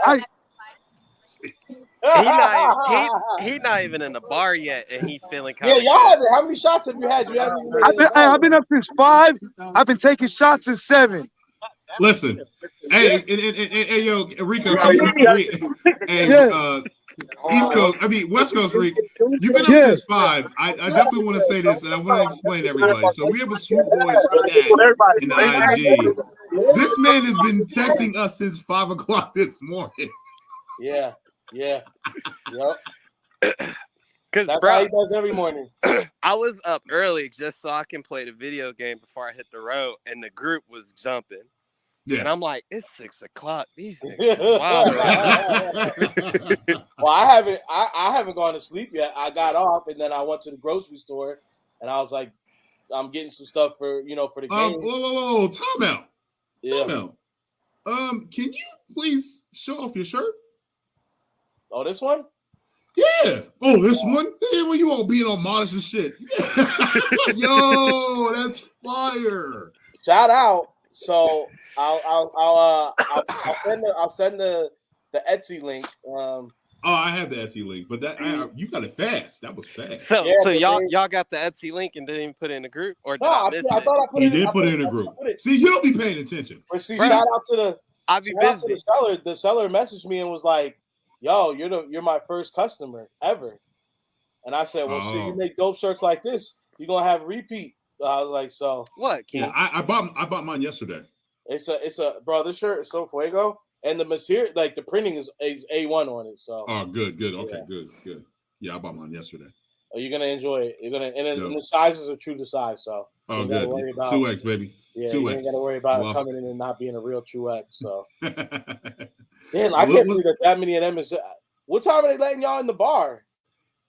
He not even in the bar yet, and he feeling kind of. Yeah, y'all haven't. How many shots have you had? You haven't even I've been up since 5. I've been taking shots since 7. Listen, hey, yo, Rico, East Coast, West Coast, Rico, you've been up since 5. I definitely want to say this, and I want to explain to everybody. So we have a Swoop Boys chat in the IG. This man has been texting us since 5 o'clock this morning. Yeah. Yep. Because That's how he does every morning. I was up early just so I can play the video game before I hit the road, and the group was jumping. Yeah. And I'm like, it's 6 o'clock. These niggas is wild right now. Well, I haven't gone to sleep yet. I got off and then I went to the grocery store and I was like, I'm getting some stuff for for the game. Whoa, time out. Time out. Can you please show off your shirt? Oh, this one? Yeah. Oh, this one? Yeah, well, you all being all modest and shit. Yo, that's fire. Shout out. So I'll send the Etsy link. I have the Etsy link, but you got it fast. That was fast. So y'all got the Etsy link and didn't even put it in the group, or did I miss it? I thought I put it. You did put it in the group. See, you don't be paying attention. But see, shout out to the seller. The seller messaged me and was like, "Yo, you're my first customer ever." And I said, "Well, see, you make dope shirts like this, you're gonna have repeat." I was like, "So what?" Yeah, I bought mine yesterday. It's a bro. This shirt is so fuego, and the material, like the printing is A1 on it. So good. Okay, good. Yeah, I bought mine yesterday. Oh, you're gonna enjoy it. You're gonna, and the sizes are true to size. So good. 2X, baby. Yeah, 2X. you ain't gotta worry about coming in and not being a real true X. So damn, I can't believe that many of them is. What time are they letting y'all in the bar?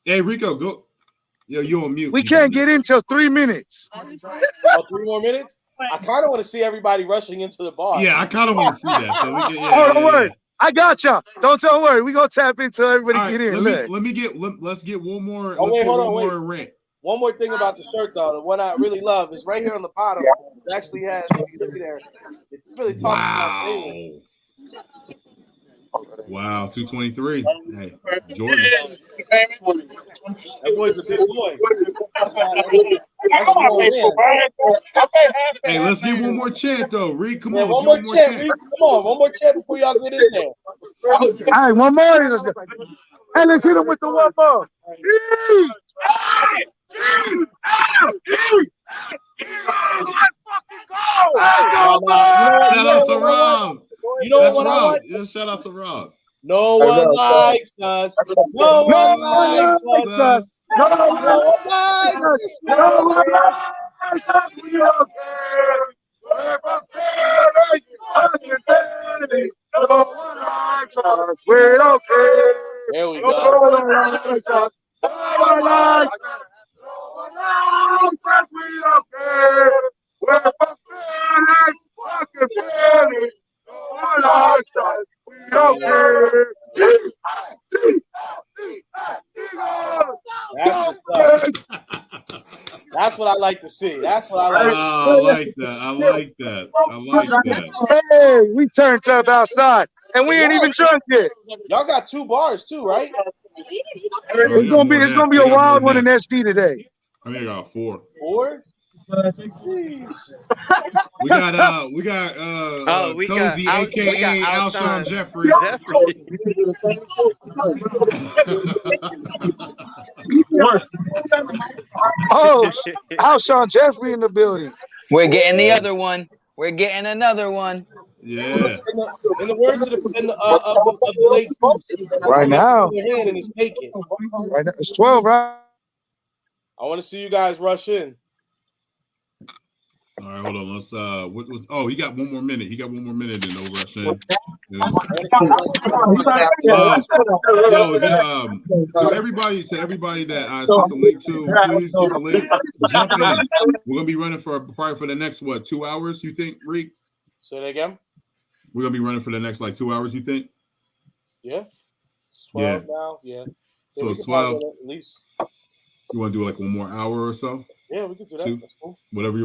Hey, Rico, go. Yo, you on mute. We can't get in till 3 minutes. Oh, 3 more minutes? I kind of want to see everybody rushing into the bar. Yeah, I kind of want to see that. So we can, don't worry. I got y'all. Don't worry. We gonna tap into everybody get in. Let's get one more. Wait. One more thing about the shirt though. The one I really love is right here on the bottom. It actually has. If you look there, it's really talking about favorite. Wow, 223. Hey, Jordan. That boy's a big boy. Hey, let's get one more chant though. Reed, come on. One more chant. Reed, come on. One more chant before y'all get in there. All right, one more. Hey, let's hit him with the one more. Shout out to Rob. You know what I want? Yeah, shout out to Rob. No one likes us. No one likes us. No one likes us. No one likes us. We don't care. No one likes us. We don't care. There we go. No one likes us. No one likes us. No one likes us. We don't care. We're pathetic. Fucking pathetic. No one likes us. We don't care. That's what I like to see. That's what I like. I like that. I like that. Hey, we turned up outside, and we ain't even drunk yet. Y'all got 2 bars too, right? It's gonna be a wild one in SD today. I think I got 4. 4? We got Cozy, aka Alshon Jeffrey. Oh, Alshon Jeffrey in the building. We're getting the other one. We're getting another one. Yeah. In the words of the late right now, and it's naked. Right now, it's 12, right? I want to see you guys rush in. All right, hold on. Let's he got 1 more minute. He got 1 more minute in over us. To everybody that I sent the link to, please give a link. Jump in. We're gonna be running probably for the next 2 hours, you think, Reek? Say that again. We're gonna be running for the next 2 hours, you think? Yeah. 12 now, yeah. So it's 12 at least. You want to do 1 more hour or so? Yeah, we could do that. 2, that's cool. Whatever.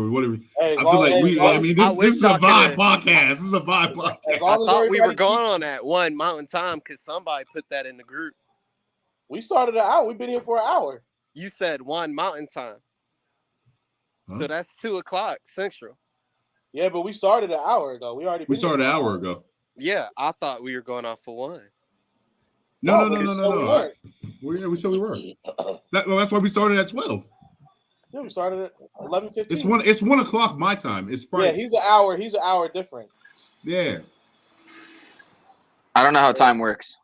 Hey, I feel like this is a vibe podcast. This is a vibe podcast. I thought we were going on that 1 Mountain Time because somebody put that in the group. We started an hour. We've been here for an hour. You said 1 Mountain Time. Huh? So that's 2 o'clock Central. Yeah, but we started an hour ago. We started an hour ago. Yeah, I thought we were going off for 1. No. We said we were. That's why we started at 12. Yeah, we started at 11:15. It's 1 o'clock my time. It's probably he's an hour different. Yeah. I don't know how time works.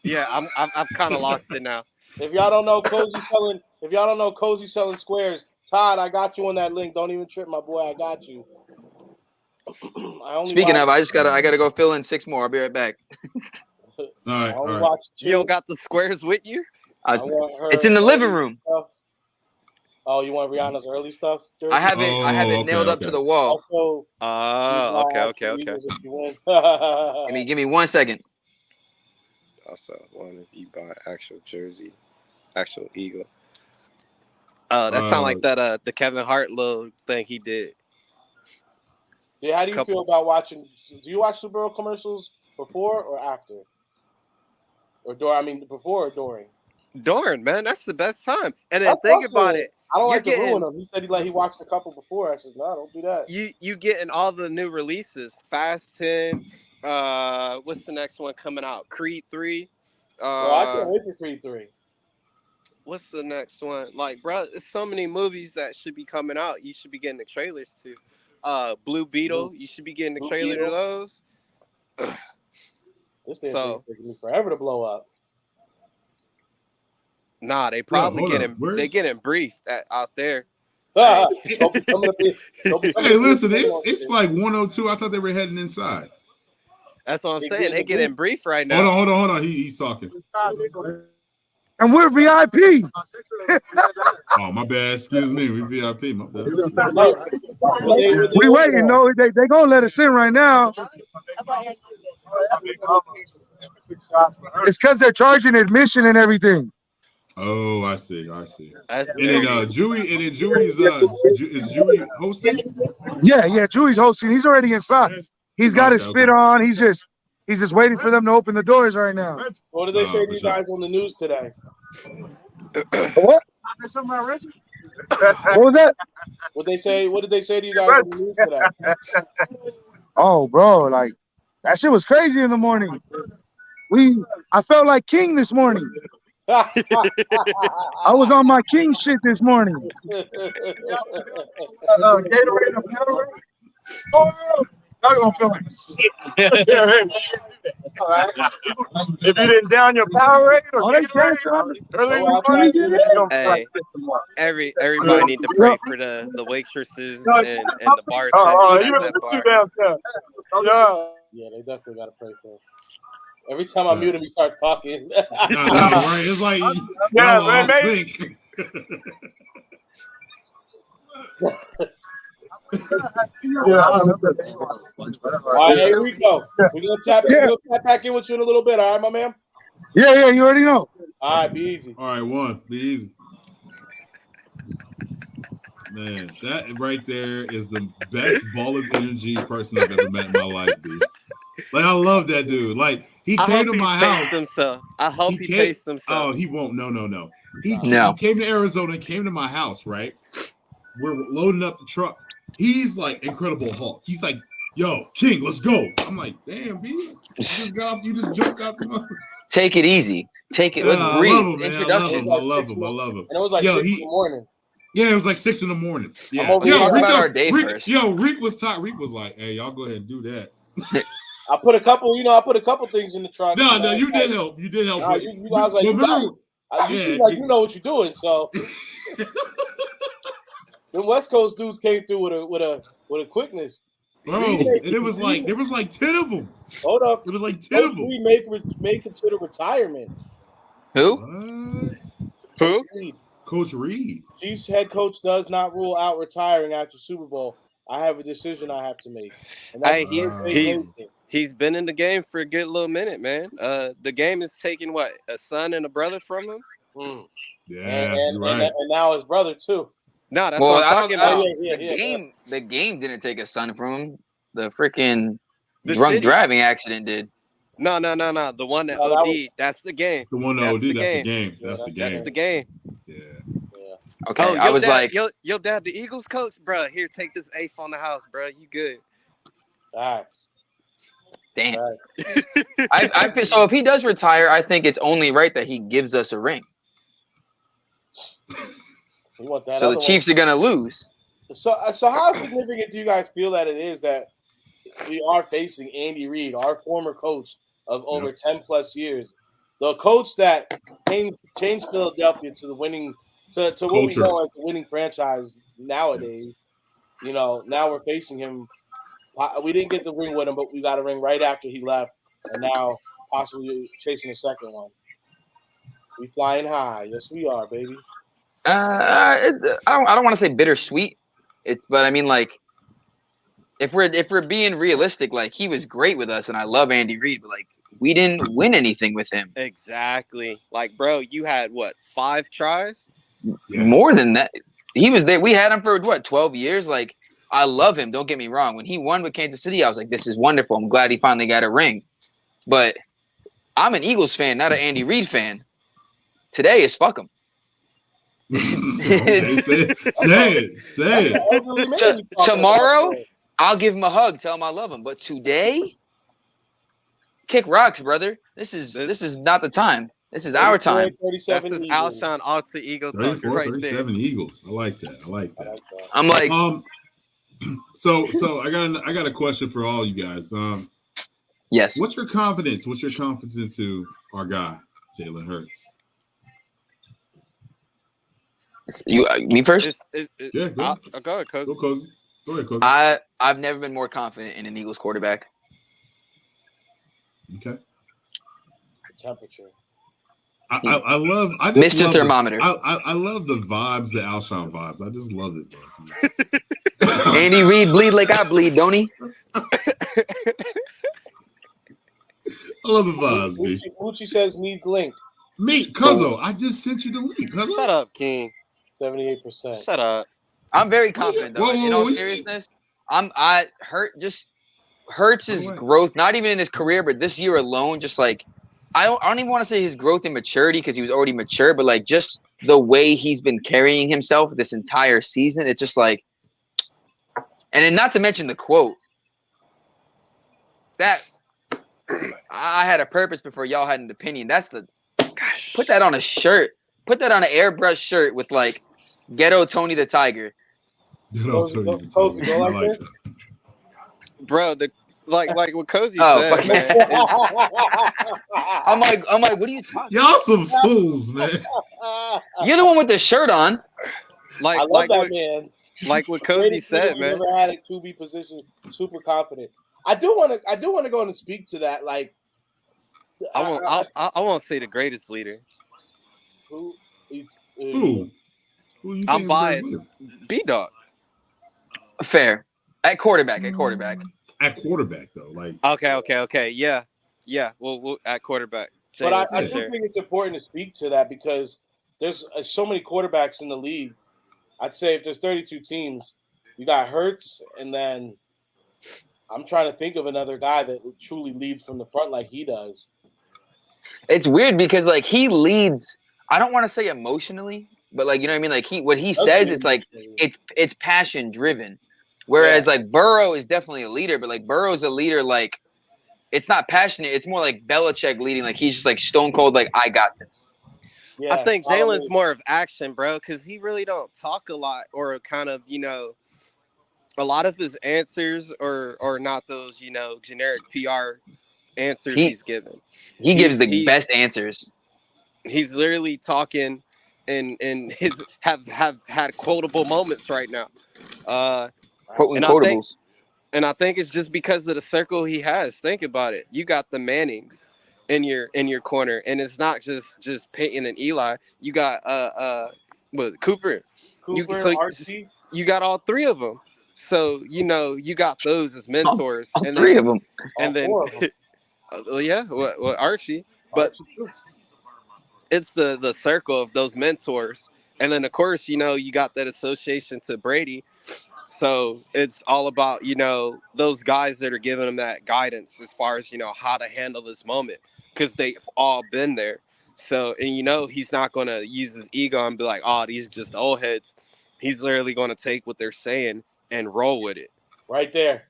Yeah, I'm kind of lost it now. If y'all don't know Cozy selling squares, Todd, I got you on that link. Don't even trip, my boy. I got you. Speaking of, I gotta go fill in 6 more. I'll be right back. All right. You don't got the squares with you? It's in the living room. Stuff. Oh, you want Rihanna's early stuff? I have it nailed up to the wall. Also, okay. Give me 1 second. Also, one if you buy actual jersey, actual Eagle. That sound like that the Kevin Hart little thing he did. Yeah, how do you feel about watching? Do you watch Super Bowl commercials before or after? Or during? I mean, before or during? During, man, that's the best time. And then think about it. I don't like to ruin him. He said he watched a couple before. I said, no, don't do that. You getting all the new releases. Fast 10. What's the next one coming out? Creed 3. I can't wait for Creed 3. What's the next one? Like, bro, there's so many movies that should be coming out. You should be getting the trailers to. Blue Beetle. You should be getting the trailer to those. This thing's taking me forever to blow up. Nah, they probably getting briefed out there. Hey, listen, it's like 102. I thought they were heading inside. That's what I'm saying. They getting briefed right now. Hold on. He's talking. And we're VIP. Oh, my bad. Excuse me. We VIP. My bad. We waiting. No, they gonna let us in right now. It's because they're charging admission and everything. Oh, I see. And then Jewy's is Jewy hosting? Yeah, Jewy's hosting. He's already inside. He's got his spit on. He's just waiting for them to open the doors right now. What did they say to you guys on the news today? What? What was that? What did they say to you guys on the news today? Oh, bro, like that shit was crazy in the morning. I felt like king this morning. I was on my king shit this morning. Not gonna feel it. If you didn't down your power rate, everybody need to pray for the waitresses and the bartenders. Yeah, they definitely gotta pray for him. Every time I mute him, he starts talking. Right? It's like y'all all stink. All right, hey Rico, we're gonna tap back in with you in a little bit. All right, my man. Yeah, you already know. All right, be easy. All right, be easy. Man, that right there is the best ball of energy person I've ever met in my life, dude. Like, I love that dude. Like, he came to my house. I hope he paced himself. Oh, he won't. No. He came to Arizona, came to my house, right? We're loading up the truck. He's like Incredible Hulk. He's like, yo, King, let's go. I'm like, damn, B. You just jumped out the mother. Take it easy. Let's breathe. Introduction. I love him. And it was like 6 in the morning. Yeah, it was like 6 in the morning. Yeah. Talk about our day first. Rick was tired. Rick was like, hey, y'all go ahead and do that. I put a couple things in the truck. No, you did help. You did help. I was like, you seem like you know what you're doing. So the West Coast dudes came through with a quickness. Bro, and it was like there was like 10 of them. Hold up. It was like 10 of them. We may consider retirement. Who? What? Who? Coach Reed. Chiefs head coach does not rule out retiring after Super Bowl. I have a decision I have to make. Hey, he's been in the game for a good little minute, man. The game is taking a son and a brother from him. Yeah, and right. And now his brother too. No, that's what I'm talking about. The game didn't take a son from him. The freaking drunk driving accident did. No. The one that OD, that's the game. The one that OD, that's the game. Yeah. Okay, I was like, yo, dad, the Eagles coach, bro. Here, take this eighth on the house, bro. You good? All right. Damn. Right. So if he does retire, I think it's only right that he gives us a ring. So the Chiefs are gonna lose. So how significant do you guys feel that it is that we are facing Andy Reid, our former coach of over 10 plus years, the coach that changed Philadelphia to the winning to what we know as a winning franchise nowadays. You know, now we're facing him. We didn't get the ring with him, but we got a ring right after he left, and now possibly chasing a second one. We flying high. Yes, we are, baby. I don't want to say bittersweet. But I mean, like, if we're being realistic, like, he was great with us, and I love Andy Reid, but like, we didn't win anything with him. Exactly. Like, bro, you had what, 5 tries? Yeah. More than that. He was there. We had him for what, 12 years. Like, I love him. Don't get me wrong. When he won with Kansas City, I was like, this is wonderful. I'm glad he finally got a ring. But I'm an Eagles fan, not an Andy Reid fan. Today is fuck him. Okay, say it. Tomorrow, I'll give him a hug, tell him I love him. But today, kick rocks, brother. This is not the time. This is our time. This is Alshon Alta Eagle talker right 37 there. Eagles. I like that. I'm like, so I got a question for all you guys. Yes. What's your confidence? What's your confidence into our guy, Jalen Hurts? Me first? Yeah, go ahead, Cozy. Go ahead, Cozy. I've never been more confident in an Eagles quarterback. Okay. Temperature. I love Mr. Thermometer. I love the vibes, the Alshon vibes. I just love it, bro. Andy Reid bleed like I bleed, don't he? I love the vibes, B. Gucci says needs link. Me, Cuzzo, I just sent you the link. Cuzzo. Shut up, King. 78%. Shut up. I'm very confident though. In all seriousness, Hurts' growth, not even in his career, but this year alone, just like I don't even want to say his growth and maturity because he was already mature, but like just the way he's been carrying himself this entire season, it's just like, and then not to mention the quote that I had a purpose before y'all had an opinion. That's gosh, put that on a shirt. Put that on an airbrush shirt with like Ghetto Tony the Tiger. Go like this? Bro, like what Cozy said, man. I'm like, what are you talking? Y'all some fools, man. You're the one with the shirt on. I love that man. Like what Cozy said, man. Never had a QB position, super confident. I do want to go and speak to that. Like, I won't say the greatest leader. Who I'm biased. B-Dog. Fair. At quarterback, though. Like Okay. Yeah. Well, at quarterback. But I do think it's important to speak to that because there's so many quarterbacks in the league. I'd say if there's 32 teams, you got Hurts, and then I'm trying to think of another guy that truly leads from the front like he does. It's weird because like he leads. I don't want to say emotionally, but like you know what I mean. Like what he says, it's like it's passion driven. Whereas like Burrow is definitely a leader, but like Burrow's a leader like it's not passionate. It's more like Belichick leading. Like he's just like stone cold. Like I got this. Yeah, I think Jalen's more of action, bro, because he really don't talk a lot or kind of a lot of his answers are not those generic PR answers he's given. He gives the best answers. He's literally talking and his have had quotable moments right now. Quotables. And I think it's just because of the circle he has. Think about it. You got the Mannings in your corner, and it's not just Peyton and Eli. You got Cooper, Archie. You got all 3 of them. So you got those as mentors. All 3 of them, and then Archie, but it's the circle of those mentors, and then of course you got that association to Brady. So it's all about, those guys that are giving him that guidance as far as, how to handle this moment because they've all been there. So, and he's not going to use his ego and be like, oh, these are just old heads. He's literally going to take what they're saying and roll with it. Right there.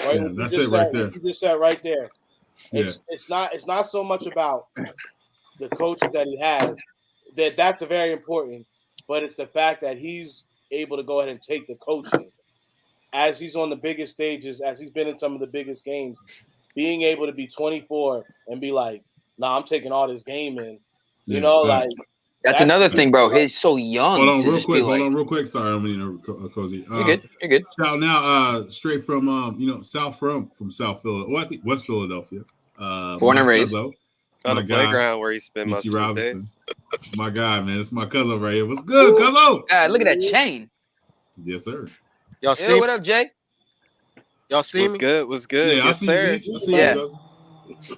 Right. Yeah, that's it right there. You just said right there. Yeah. It's not so much about the coaches that he has. That's a very important, but it's the fact that he's able to go ahead and take the coaching. As he's on the biggest stages, as he's been in some of the biggest games, being able to be 24 and be like, nah, I'm taking all this game in. You know, like that's another thing, bro. He's so young. Hold on, to real just quick. be like, Hold on, real quick. Sorry, I mean, Cozy. You're good. You're good. Shout now, straight from South Philadelphia. Well, I think West Philadelphia. Born and raised. On the playground where he spent most of his days. My guy, man. It's my cousin right here. What's good, Cuzzo? Look at that chain. Yes, sir. Y'all see? What up, Jay? Y'all see me? What's good? Yeah, yes, sir. I see you.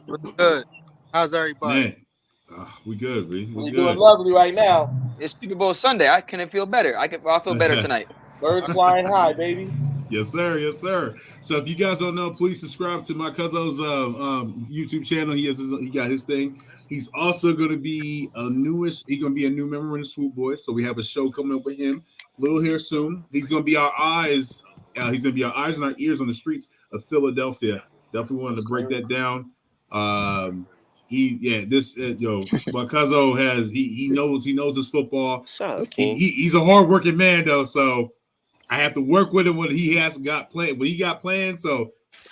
What's good? How's everybody? Man, we good, we You're good. doing lovely right now. It's Super Bowl Sunday. I couldn't feel better. I'll feel better tonight. Birds flying high, baby. Yes, sir. Yes, sir. So if you guys don't know, please subscribe to my cousin's YouTube channel. He got his thing. He's also going to be He's going to be a new member in the Swoop Boys. So we have a show coming up with him a little here soon. He's going to be our eyes. He's going to be our eyes and our ears on the streets of Philadelphia. Definitely wanted to break that down. My cousin he knows his football. He's a hardworking man though, so I have to work with him when he has got planned. When he got planned, so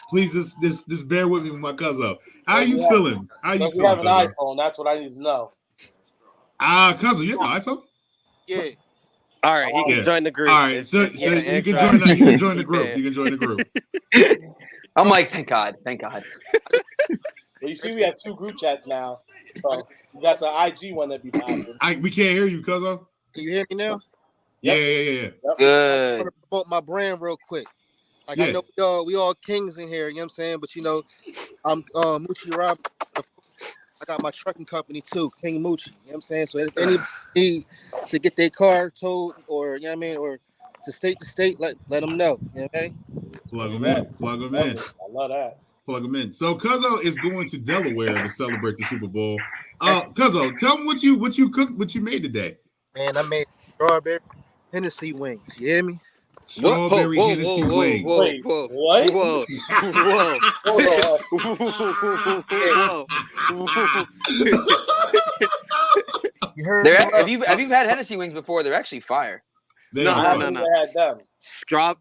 please just bear with me with my cousin. How are you feeling? How you feeling? You have an iPhone. That's what I need to know. Cousin, you have an iPhone? Yeah. All right, he can join the group. All right, so you can join the group. You can join the group. I'm like, thank God. Well, you see, we have 2 group chats now. So you got the IG one that be popping. We can't hear you, cousin. Can you hear me now? Yeah. Yep. Good. I want to promote my brand real quick. Like I know we all kings in here, you know what I'm saying? But I'm Moochie Rob. I got my trucking company too, King Moochie. You know what I'm saying? So if anybody need to get their car towed or you know what I mean, or to state, let them know. You know what I mean? Plug them in. I love that. Plug them in. So Cuzzo is going to Delaware to celebrate the Super Bowl. Cuzzo, tell them what you cooked, what you made today. Man, I made strawberry Hennessy wings. You hear me? Strawberry Hennessy wings. Wait, what? Whoa. You heard? Have you had Hennessy wings before? They're actually fire. No. Had them.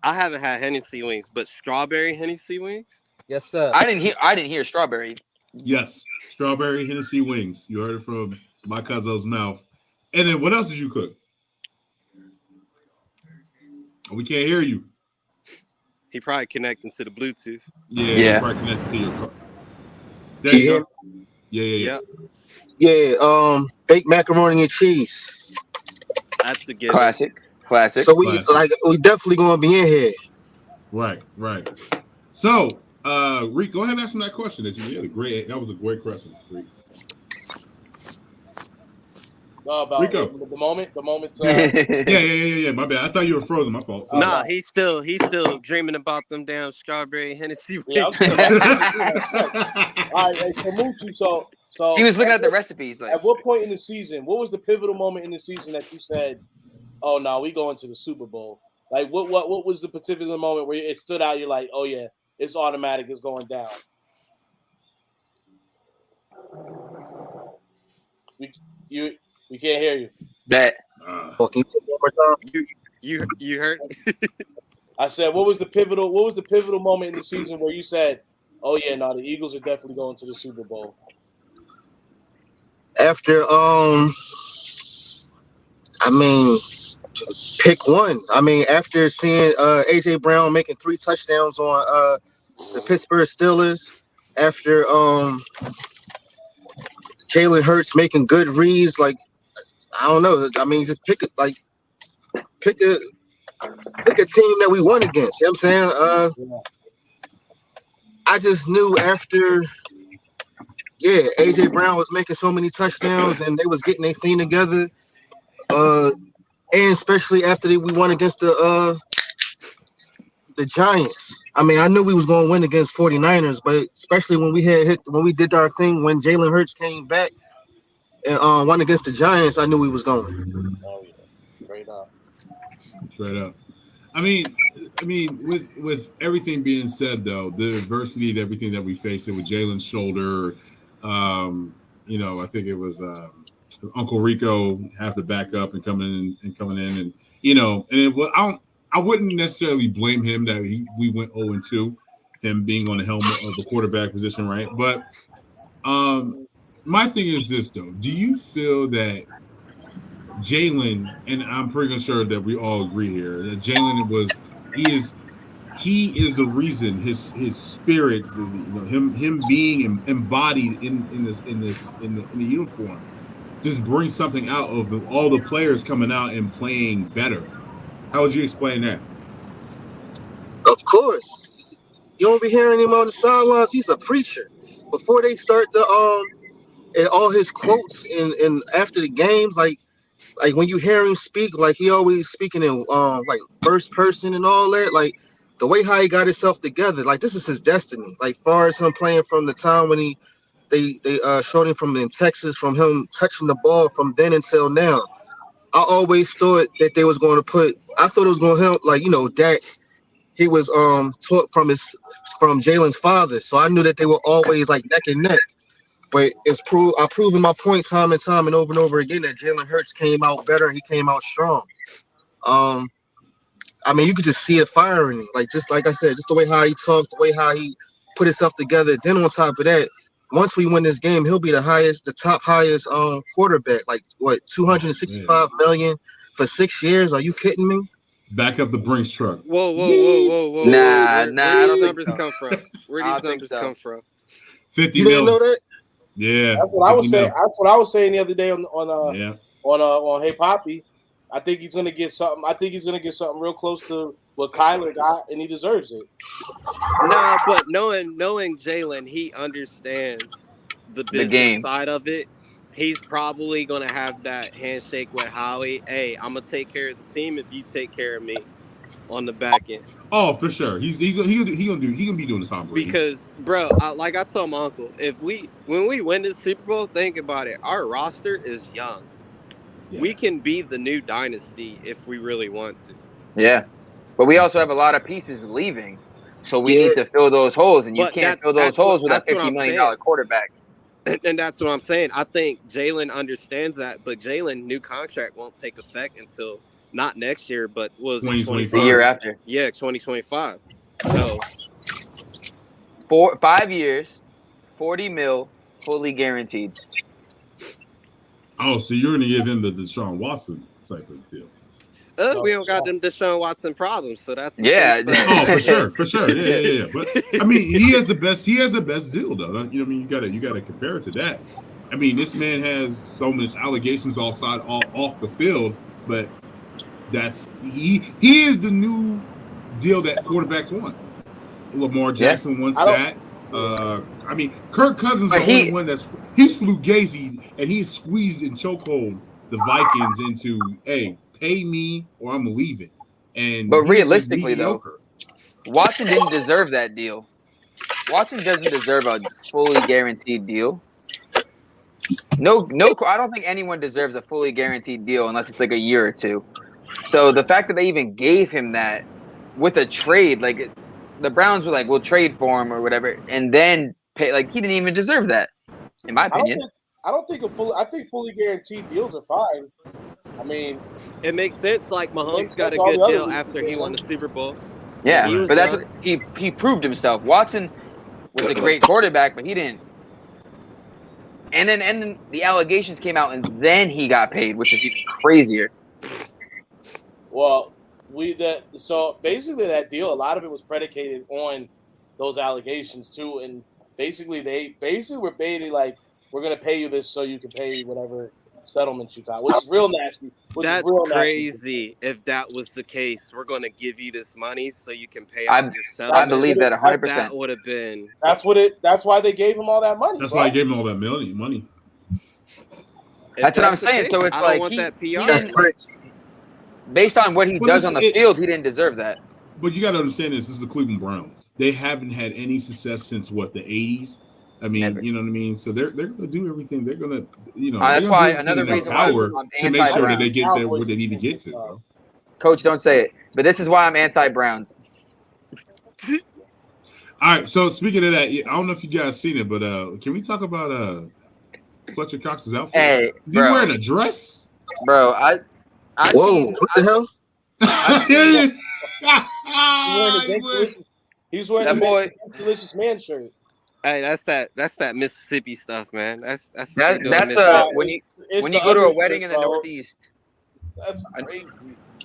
I haven't had Hennessy wings, but strawberry Hennessy wings? Yes, sir. I didn't hear strawberry. Yes, strawberry Hennessy wings. You heard it from my cousin's mouth. And then what else did you cook? We can't hear you. He probably connecting to the Bluetooth. Yeah. Probably connected to your car. There you go. Yeah. Yeah, baked macaroni and cheese. That's a good classic. So we definitely gonna be in here. Right. So, Reek, go ahead and ask him that question that you had. That was a great question, Reek. About Rico. the moment. Yeah. My bad. I thought you were frozen. My fault. Nah, he's still dreaming about them damn strawberry Hennessy wings. Yeah, all right, so Moochie, so he was looking at the recipes. Like, at what point in the season? What was the pivotal moment in the season that you said, "Oh no, we going to the Super Bowl"? Like, what was the particular moment where it stood out? You're like, "Oh yeah, it's automatic. It's going down." We can't hear you. Bet. Can you say one more time? You heard? I said, what was the pivotal moment in the season where you said, "Oh yeah, no, the Eagles are definitely going to the Super Bowl"? After pick one. After seeing AJ Brown making 3 touchdowns on the Pittsburgh Steelers, after Jalen Hurts making good reads, like I don't know. Just pick a team that we won against. You know what I'm saying? I just knew after AJ Brown was making so many touchdowns and they was getting their thing together. And especially after we won against the Giants. I knew we was going to win against 49ers, but especially when we did our thing, when Jalen Hurts came back and won against the Giants, I knew we was going. Oh yeah, straight up. With everything being said, though, the adversity and everything that we faced with Jalen's shoulder, I think it was Uncle Rico have to back up and coming in, and I wouldn't necessarily blame him that we went 0-2, him being on the helmet of the quarterback position, right? But my thing is this though. Do you feel that Jalen, and I'm pretty sure that we all agree here, that Jalen he is the reason his spirit, him being embodied in the uniform, just brings something out of all the players coming out and playing better. How would you explain that? Of course, you won't be hearing him on the sidelines. He's a preacher. Before they start and all his quotes and after the games, like when you hear him speak, like he always speaking in like first person and all that, like the way how he got himself together, like this is his destiny. Like far as him playing from the time when they showed him from in Texas, from him touching the ball from then until now. I always thought that they was going to I thought it was going to help, like Dak. He was taught from Jalen's father, so I knew that they were always like neck and neck. But I proven my point time and over again that Jalen Hurts came out better. He came out strong. Um, I mean, you could just see it firing. Like just like I said, just the way how he talked, the way how he put himself together. Then on top of that, once we win this game, he'll be the top highest quarterback. Like what, 265 million for 6 years? Are you kidding me? Back up the Brinks truck. Whoa. Nah, Where these numbers come from? Where I these don't think numbers so. come from? 50 You mil. didn't know that? Yeah, that's what I was saying. That's what I was saying the other day on Hey Poppy. I think he's gonna get something. I think he's gonna get something real close to what Kyler got, and he deserves it. No, but knowing Jalen, he understands the business game side of it. He's probably gonna have that handshake with Howie. Hey, I'm gonna take care of the team if you take care of me on the back end. Oh, for sure. He gonna be doing the Tom Brady. Because, bro, like I told my uncle, when we win this Super Bowl, think about it. Our roster is young. Yeah. We can be the new dynasty if we really want to. Yeah, but we also have a lot of pieces leaving, so we need to fill those holes, and you can't fill those holes with a $50 million quarterback. And that's what I'm saying. I think Jalen understands that, but Jalen new contract won't take effect until not next year, but was 2025. The year after. Yeah, 2025. So 5 years, 40 mil, fully guaranteed. Oh, so you're going to give him the Deshaun Watson type of deal? We don't got them Deshaun Watson problems, so that's Oh, for sure. Yeah. But I mean, he has the best deal though. You know what I mean? You gotta compare it to that. I mean, this man has so much allegations off the field, but he is the new deal that quarterbacks want. Lamar Jackson wants that. I mean, Kirk Cousins is the only one he's fugazi, and he's squeezed and chokehold the Vikings into, hey, pay me or I'm gonna leave it. But realistically, though, Watson didn't deserve that deal. Watson doesn't deserve a fully guaranteed deal. No, I don't think anyone deserves a fully guaranteed deal unless it's like a year or two. So the fact that they even gave him that with a trade, like the Browns were like, we'll trade for him or whatever, and then pay, like he didn't even deserve that, in my opinion. I think fully guaranteed deals are fine. I mean, it makes sense. Like Mahomes got a good deal after he won the Super Bowl. Yeah, but that's what he proved himself. Watson was a great quarterback, but he didn't. And then the allegations came out, and then he got paid, which is even crazier. Well, so basically that deal, a lot of it was predicated on those allegations too, and basically they were baiting like, we're gonna pay you this so you can pay whatever settlement you got, which is real nasty. That's crazy. If that was the case, we're going to give you this money so you can pay off your settlement. I believe that 100%. That would have been. That's why they gave him all that money. That's why they gave him all that money. That's what I'm saying. So it's I like don't want that PR. Based on what he does on the field, he didn't deserve that. But you got to understand this is the Cleveland Browns. They haven't had any success since the 80s. I mean, Never. You know what I mean? So they're going to do everything. They're going to, that's why another reason why I'm to make sure that they get there where they need to get to. Bro. Coach, don't say it. But this is why I'm anti-Browns. All right. So speaking of that, I don't know if you guys seen it, but can we talk about Fletcher Cox's outfit? Hey, is he wearing a dress? Bro, whoa, what the hell? He's wearing the Delicious Man shirt. Hey, that's that Mississippi stuff, man. That's what they do in That's Mississippi. when you go to a wedding in the Northeast. That's crazy.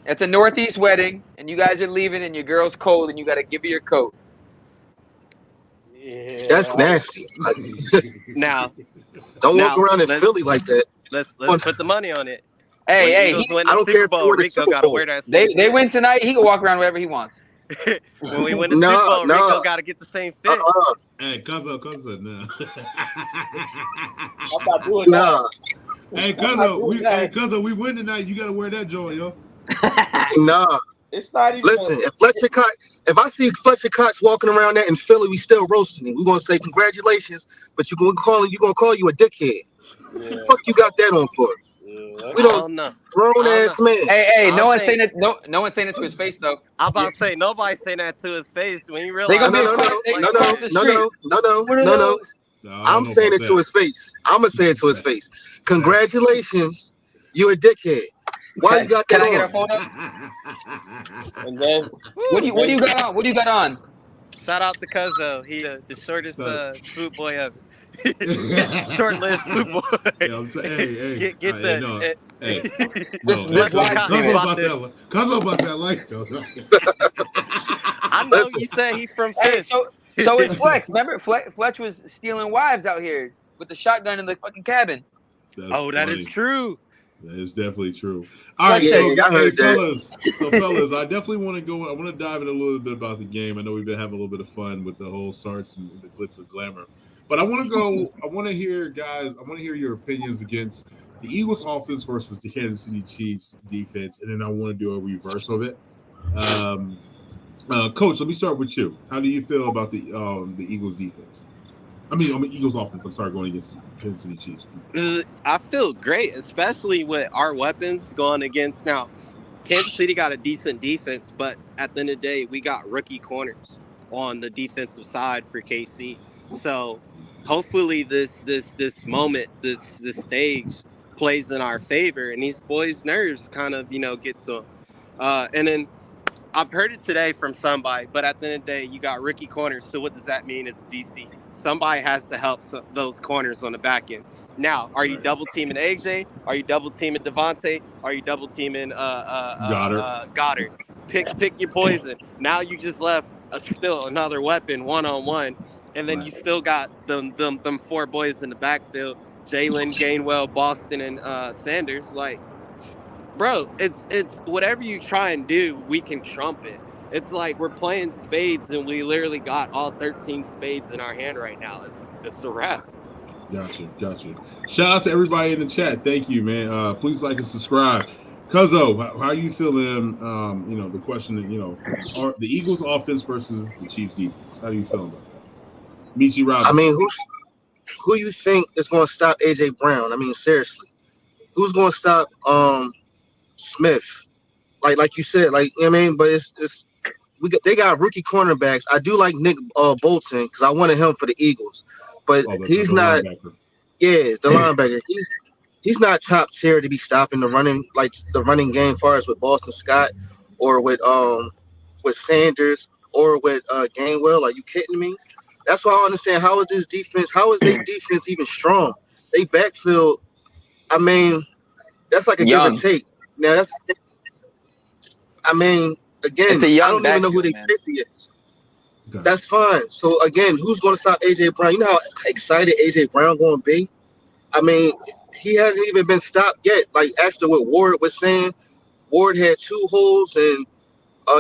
It's a Northeast wedding, and you guys are leaving, and your girl's cold, and you got to give her your coat. Yeah, That's nasty. Now, don't walk around in Philly like that. Let's put the money on it. Hey, when Eagles win the Super Bowl, Rico got to wear that same fit. They win tonight. He can walk around wherever he wants. When we win the Super Bowl, Rico got to get the same fit. Hey, cousin, no. I'm not doing that. Hey, cousin, we win tonight. You got to wear that joint, yo. Nah. It's not even. Listen, if I see Fletcher Cox walking around that in Philly, we still roasting him. We're gonna say congratulations, but you're gonna call you a dickhead. Yeah. What the fuck you got that on for? Yeah. We don't know. Grown ass man. Hey, no one's saying it. No one's saying it to his face though. I'm about to say nobody's saying that to his face when you realize. They gonna No. I'm saying it to his face. I'm gonna say it to his face. Congratulations, you a dickhead. Why you got that on? Can I get a photo? And then what do you got on? What do you got on? Shout out to Cuzzo. He the shortest Swoop Boy ever. Short-lived Swoop Boy. Yeah, I'm saying, hey, get the. Cuzzo about that life though. I know you said he from Fish. So is Flex. Remember, Fletch was stealing wives out here with the shotgun in the fucking cabin. That is true. That is definitely true. All right, fellas, I definitely want to go. I want to dive in a little bit about the game. I know we've been having a little bit of fun with the whole starts and the glitz and glamour, but I want to go. I want to hear, guys. I want to hear your opinions against the Eagles' offense versus the Kansas City Chiefs' defense, and then I want to do a reverse of it. Coach, let me start with you. How do you feel about the Eagles' defense? I mean, Eagles offense. I'm sorry, going against Kansas City Chiefs. I feel great, especially with our weapons going against now. Kansas City got a decent defense, but at the end of the day, we got rookie corners on the defensive side for KC. So hopefully this moment, this stage plays in our favor, and these boys' nerves kind of get to them. And then I've heard it today from somebody, but at the end of the day, you got rookie corners. So what does that mean as DC? Somebody has to help those corners on the back end. Now, are you double teaming AJ? Are you double teaming Devontae? Are you double teaming Goddard? Pick your poison. Now you just left still another weapon 1-on-1, and then you still got them 4 boys in the backfield: Jalen, Gainwell, Boston, and Sanders. Like, bro, it's whatever you try and do, we can trump it. It's like we're playing spades, and we literally got all 13 spades in our hand right now. It's a wrap. Gotcha. Shout out to everybody in the chat. Thank you, man. Please like and subscribe. Cuzzo, how are you feeling? The question that are the Eagles' offense versus the Chiefs' defense? How do you feel about that? Michi Robinson. I mean, who you think is going to stop AJ Brown? I mean, seriously, who's going to stop Smith? Like you said, like, you know what I mean, but it's. They got rookie cornerbacks. I do like Nick Bolton because I wanted him for the Eagles, but he's not. Linebacker. Yeah, the linebacker. He's not top tier to be stopping the running game, far as with Boston Scott or with Sanders or with Gainwell. Are you kidding me? That's why I don't understand how is this defense? How is their defense even strong? They backfield. I mean, that's like a give and take. Now that's. I mean. Again, I don't even know who their safety is. Okay. That's fine. So, again, who's going to stop A.J. Brown? You know how excited A.J. Brown going to be? I mean, he hasn't even been stopped yet. Like, after what Ward was saying, Ward had 2 holes, and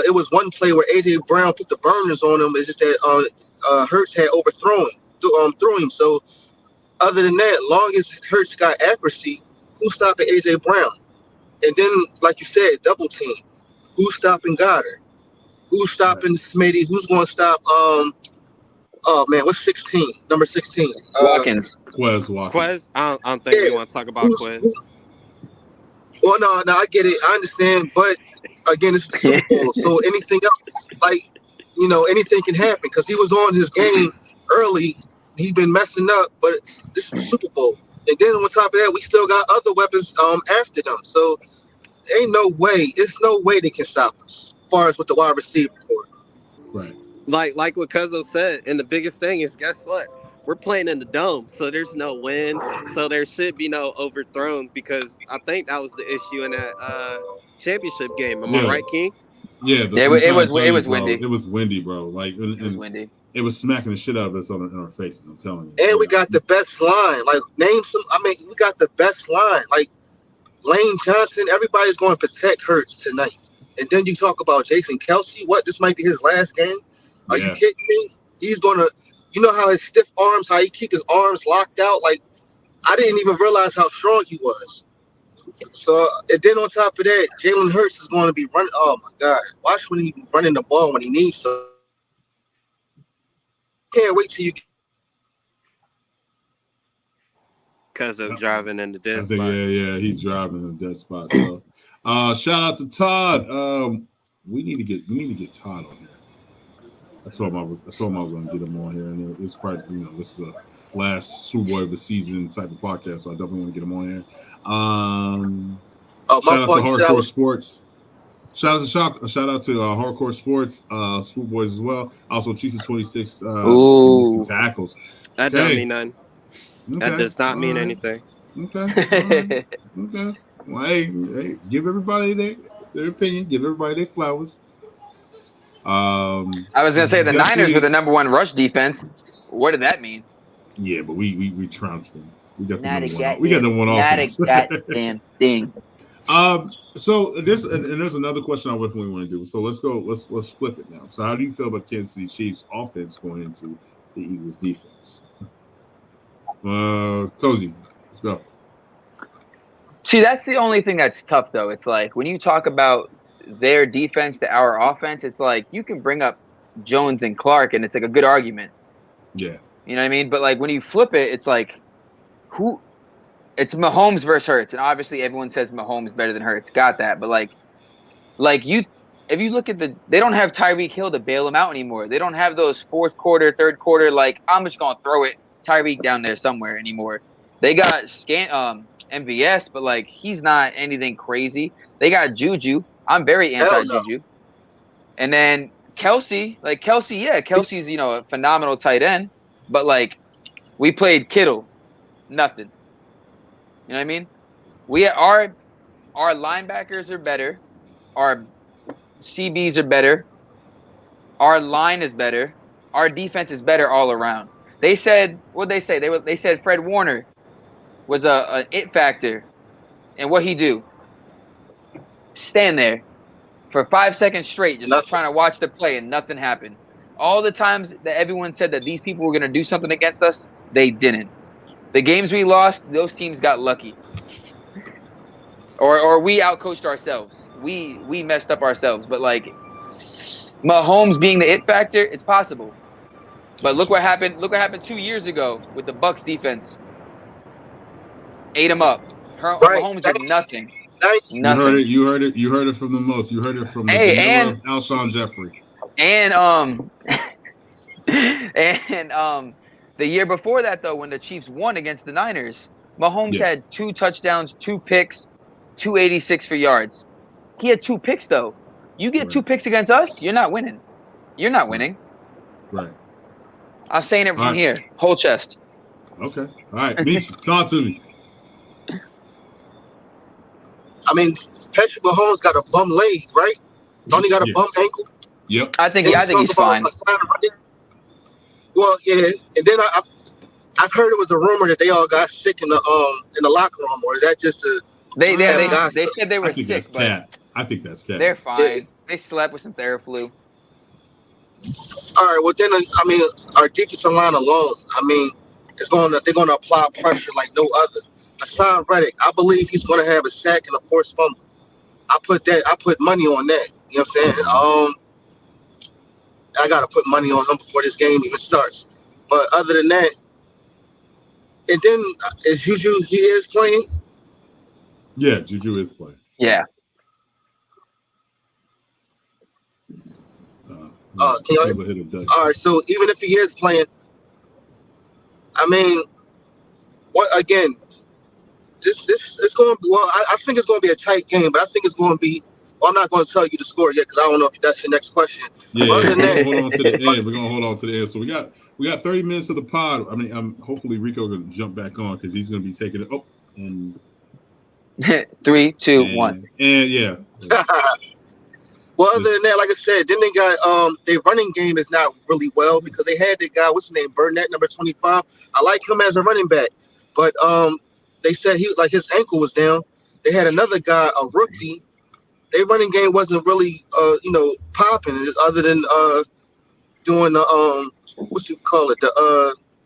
it was one play where A.J. Brown put the burners on him. It's just that Hurts had overthrown him. So, other than that, long as Hurts got accuracy, who's stopping A.J. Brown? And then, like you said, double team. Who's stopping Goddard? Who's stopping Smitty? Who's going to stop? What's 16? Number 16. Watkins. Quez Watkins. Quez? I don't think we want to talk about Quez. Well, no, I get it. I understand. But, again, it's the Super Bowl. So anything else, anything can happen because he was on his game early. He's been messing up, but this is the Super Bowl. And then on top of that, we still got other weapons after them. So, ain't no way. It's no way they can stop us as far as with the wide receiver core. Right. Like what Cuzzo said, and the biggest thing is, guess what? we're playing in the dome, so there's no wind, so there should be no overthrown because I think that was the issue in that championship game. Am I Yeah. right, King? Yeah, Yeah, I'm it trying to was tell it you, was bro. windy. It was windy, bro. Like, It was and windy. it was smacking the shit out of us in our faces. I'm telling you. And we got the best line. Like, name some. I mean, we got the best line. Like Lane Johnson. Everybody's going to protect Hurts tonight. And then you talk about Jason Kelsey. What? This might be his last game. Are you kidding me? He's gonna. You know how his stiff arms, how he keep his arms locked out. Like, I didn't even realize how strong he was. So, and then on top of that, Jalen Hurts is going to be running. Oh my God! Watch when he running the ball when he needs to. Can't wait till you. Because of driving in the dead I think, spot. yeah, he's driving in the dead spot. So, shout out to Todd. We need to get Todd on here. I told him I was going to get him on here, and it's probably this is a last Swoop Boy of the season type of podcast, so I definitely want to get him on here. Shout out to Hardcore Sports. Shout out to Hardcore Sports, Swoop Boys as well. Also, Chief of 26 tackles. That don't mean nothing. Okay. That does not mean anything. Okay. Okay. Well, hey, give everybody their opinion. Give everybody their flowers. I was gonna say the Niners were the number one rush defense. What did that mean? Yeah, but we trounced them. We got the number one. We got the one offense. Not a goddamn thing. So there's another question I definitely want to do. So let's go. Let's flip it now. So how do you feel about Kansas City Chiefs offense going into the Eagles defense? Cozy, let's go. See, that's the only thing that's tough, though. It's like when you talk about their defense to our offense, it's like you can bring up Jones and Clark, and it's like a good argument. Yeah. You know what I mean? But like when you flip it, it's like it's Mahomes versus Hurts, and obviously everyone says Mahomes better than Hurts. Got that? But like if you look at they don't have Tyreek Hill to bail them out anymore. They don't have those fourth quarter, third quarter. Like I'm just gonna throw it Tyreek down there somewhere anymore. They got MVS, but like he's not anything crazy. They got Juju. I'm very anti-Juju. No. And then Kelsey's a phenomenal tight end, but like we played Kittle, nothing. You know what I mean? Our linebackers are better, our CBs are better, our line is better, our defense is better all around. They said they said Fred Warner was a it factor, and what he do? Stand there for 5 seconds straight, just trying to watch the play, and nothing happened. All the times that everyone said that these people were going to do something against us, they didn't. The games we lost, those teams got lucky, or we outcoached ourselves. We messed up ourselves. But like Mahomes being the it factor, it's possible. But look what happened. Look what happened 2 years ago with the Bucs defense. Ate him up. Mahomes did nothing. Nothing. You heard it from the most. You heard it from the vanilla of Alshon Jeffrey. And the year before that, though, when the Chiefs won against the Niners, Mahomes had 2 touchdowns, 2 picks, 286 for yards. He had 2 picks, though. You get 2 picks against us, you're not winning. You're not winning. Right. I'm saying it from here, whole chest. Okay. All right, Meech, talk to me. I mean, Patrick Mahomes got a bum leg, right? Don't he got a bum ankle? Yep. I think he's fine. Well, yeah, and then I've heard it was a rumor that they all got sick in the locker room, or is that just a? They said they were sick, but I think that's cat. They're fine. Yeah. They slept with some Theraflu. All right. Well, then I mean, our defensive line alone. I mean, they're gonna apply pressure like no other. Hassan Reddick, I believe he's gonna have a sack and a forced fumble. I put money on that. You know what I'm saying? I gotta put money on him before this game even starts. But other than that, and then is Juju? He is playing. Yeah, Juju is playing. Yeah. All right. So even if he is playing, I mean, what again? This it's going to be. Well, I think it's going to be a tight game, but I think it's going to be Well, I'm not going to tell you the score yet because I don't know if that's your next question. Yeah, we're gonna hold on to the end. We're gonna hold on to the end. So we got 30 minutes of the pod. I mean, hopefully Rico gonna jump back on because he's gonna be taking it. Oh, and 3, 2, 1. And yeah. Well, other than that, like I said, then they got their running game is not really well because they had the guy, what's his name, Burnett, number 25. I like him as a running back, but they said his ankle was down. They had another guy, a rookie. Their running game wasn't really popping other than doing the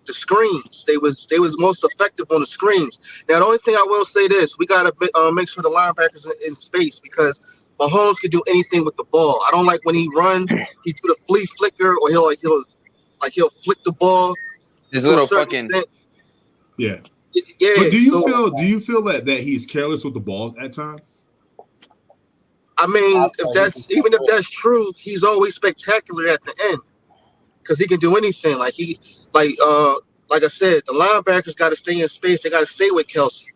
the screens. They was most effective on the screens. Now the only thing I will say this, we gotta make sure the linebackers in space because Mahomes can do anything with the ball. I don't like when he runs, he do the flea flicker or he'll flick the ball. His little fucking extent. Yeah. Yeah. But do you feel that he's careless with the ball at times? I mean, if that's true, he's always spectacular at the end because he can do anything. Like I said, the linebackers got to stay in space. They got to stay with Kelsey.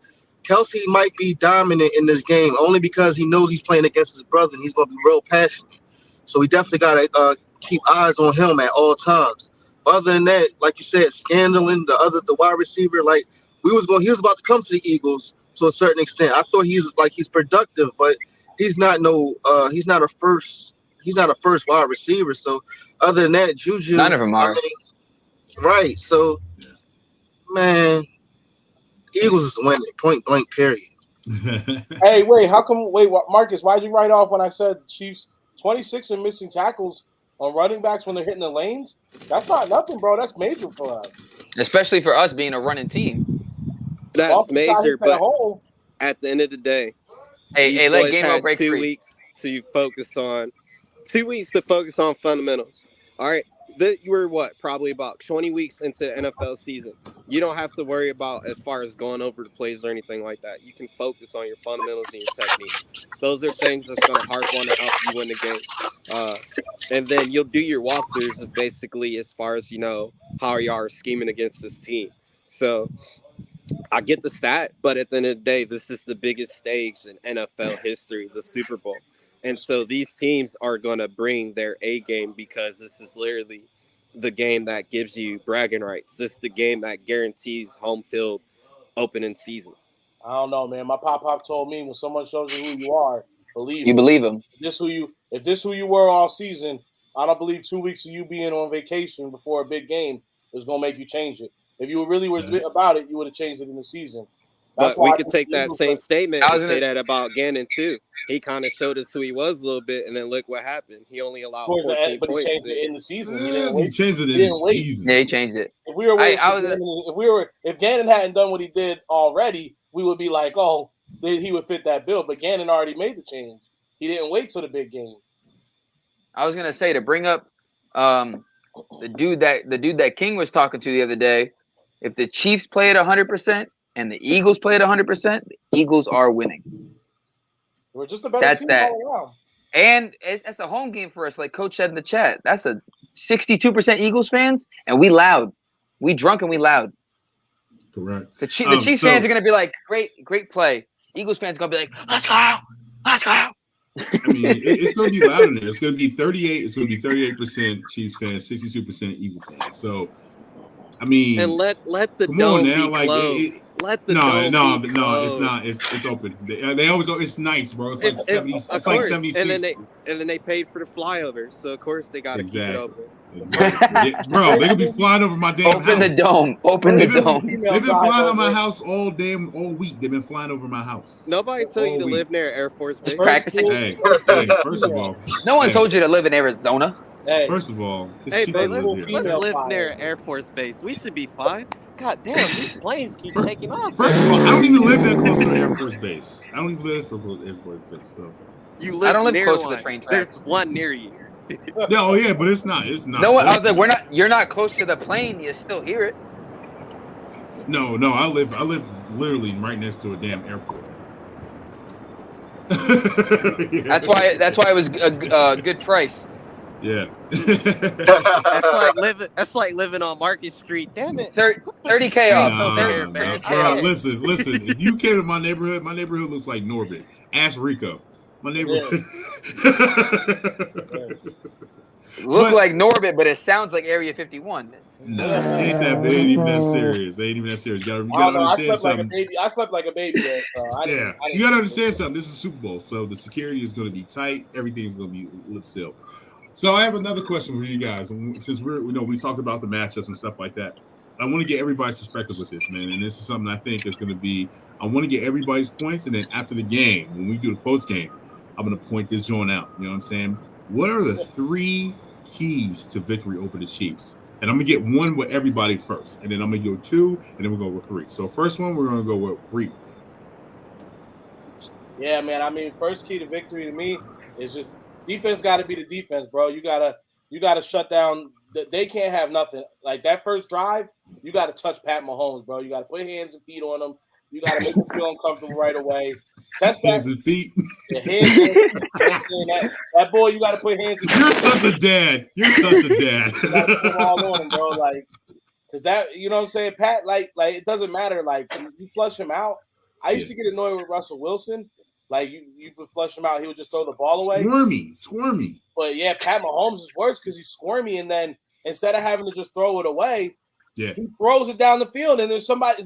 Kelsey might be dominant in this game only because he knows he's playing against his brother and he's going to be real passionate. So we definitely got to keep eyes on him at all times. Other than that, like you said, Scandalin, the wide receiver, like he was about to come to the Eagles to a certain extent. I thought he's productive, but he's not a first wide receiver. So other than that, Juju, none of them are. Right. So man, Eagles is winning, point blank, period. Hey, wait, Marcus, why'd you write off when I said Chiefs 26 and missing tackles on running backs when they're hitting the lanes? That's not nothing, bro. That's major for us. Especially for us being a running team. That's major, but at the end of the day, hey, let Game break 2 free. weeks to focus on 2 weeks to focus on fundamentals. All right. You were probably about 20 weeks into the NFL season. You don't have to worry about as far as going over the plays or anything like that. You can focus on your fundamentals and your techniques. Those are things that's going to harp on to help you win the game. And then you'll do your walkthroughs of basically as far as, how you are scheming against this team. So I get the stat, but at the end of the day, this is the biggest stage in NFL history, the Super Bowl. And so these teams are going to bring their A game because this is literally the game that gives you bragging rights. This is the game that guarantees home field opening season. I don't know, man. My pop told me when someone shows you who you are, believe you. Believe him. If this who you were all season, I don't believe 2 weeks of you being on vacation before a big game is going to make you change it. If you really were about it, you would have changed it in the season. That's but we could take that same statement and say that about Gannon too. He kind of showed us who he was a little bit, and then look what happened. He only allowed 14 but points. He changed it in the season. He changed it in the season. Yeah, he changed it. If Gannon hadn't done what he did already, we would be like, oh, he would fit that bill. But Gannon already made the change. He didn't wait till the big game. I was gonna say to bring up the dude that King was talking to the other day. If the Chiefs play at 100% and the Eagles play at 100%, the Eagles are winning. We're just a better team all around. And it's a home game for us, like Coach said in the chat. That's a 62% Eagles fans, and we loud. We drunk and we loud. Correct. The Chiefs fans are going to be like, great play. Eagles fans are going to be like, let's go. I mean, it's going to be loud in there. It's going to be 38. It's going to be 38% Chiefs fans, 62% Eagle fans. So, I mean, and let the dome be closed. Let the dome be closed. No, it's not. It's open. They always. It's nice, bro. It's like 70. It's like 76. And then they paid for the flyover, so of course they got to keep it open. Exactly. Bro, they could be flying over my damn house. Open the dome. They've been flying on my house all week. They've been flying over my house. Nobody told you to live near Air Force Base. Practicing. Hey, first of all, no one told you to live in Arizona. Hey. First of all, let's live near Air Force Base. We should be fine. God damn, these planes keep taking off. First of all, I don't even live that close to the Air Force Base. I don't even live for Air Force Base. So I don't live near close one. to the train track. There's one near you. No, yeah, but it's not. It's not. No, I was like, you're not close to the plane. You still hear it. No, I live literally right next to a damn airport. Yeah. That's why it was a good price. Yeah. That's like living on Market Street. Damn it. 30K off. Bro, listen. If you came to my neighborhood looks like Norbit. Ask Rico. My neighborhood. Look like Norbit, but it sounds like Area 51. No, ain't even that serious. Ain't even that serious. You gotta understand something. I slept like a baby there, so I didn't you gotta understand something. This is Super Bowl, so the security is gonna be tight. Everything's gonna be lip sealed. So I have another question for you guys. Since we talked about the matchups and stuff like that, I want to get everybody's perspective with this, man. And this is something I think is going to be. I want to get everybody's points, and then after the game, when we do the post game, I'm going to point this joint out. You know what I'm saying? What are the 3 keys to victory over the Chiefs? And I'm going to get one with everybody first, and then I'm going to go 2, and then we'll go with 3. So first one, we're going to go with Reed. Yeah, man. I mean, first key to victory to me is just defense. Got to be the defense, bro. You gotta shut down. They can't have nothing. Like that first drive, you got to touch Pat Mahomes, bro. You got to put hands and feet on them. You got to make them feel uncomfortable right away. Test hands and feet. Yeah, hands and feet. That boy, you got to put hands and feet. You're such a dad. You're such a dad. You got to put them all on him, bro. Like, because that, you know what I'm saying? Pat, like it doesn't matter. Like, you flush him out. I used to get annoyed with Russell Wilson. Like, you could flush him out. He would just throw the ball away. Squirmy. But, yeah, Pat Mahomes is worse because he's squirmy. And then instead of having to just throw it away, he throws it down the field. And there's somebody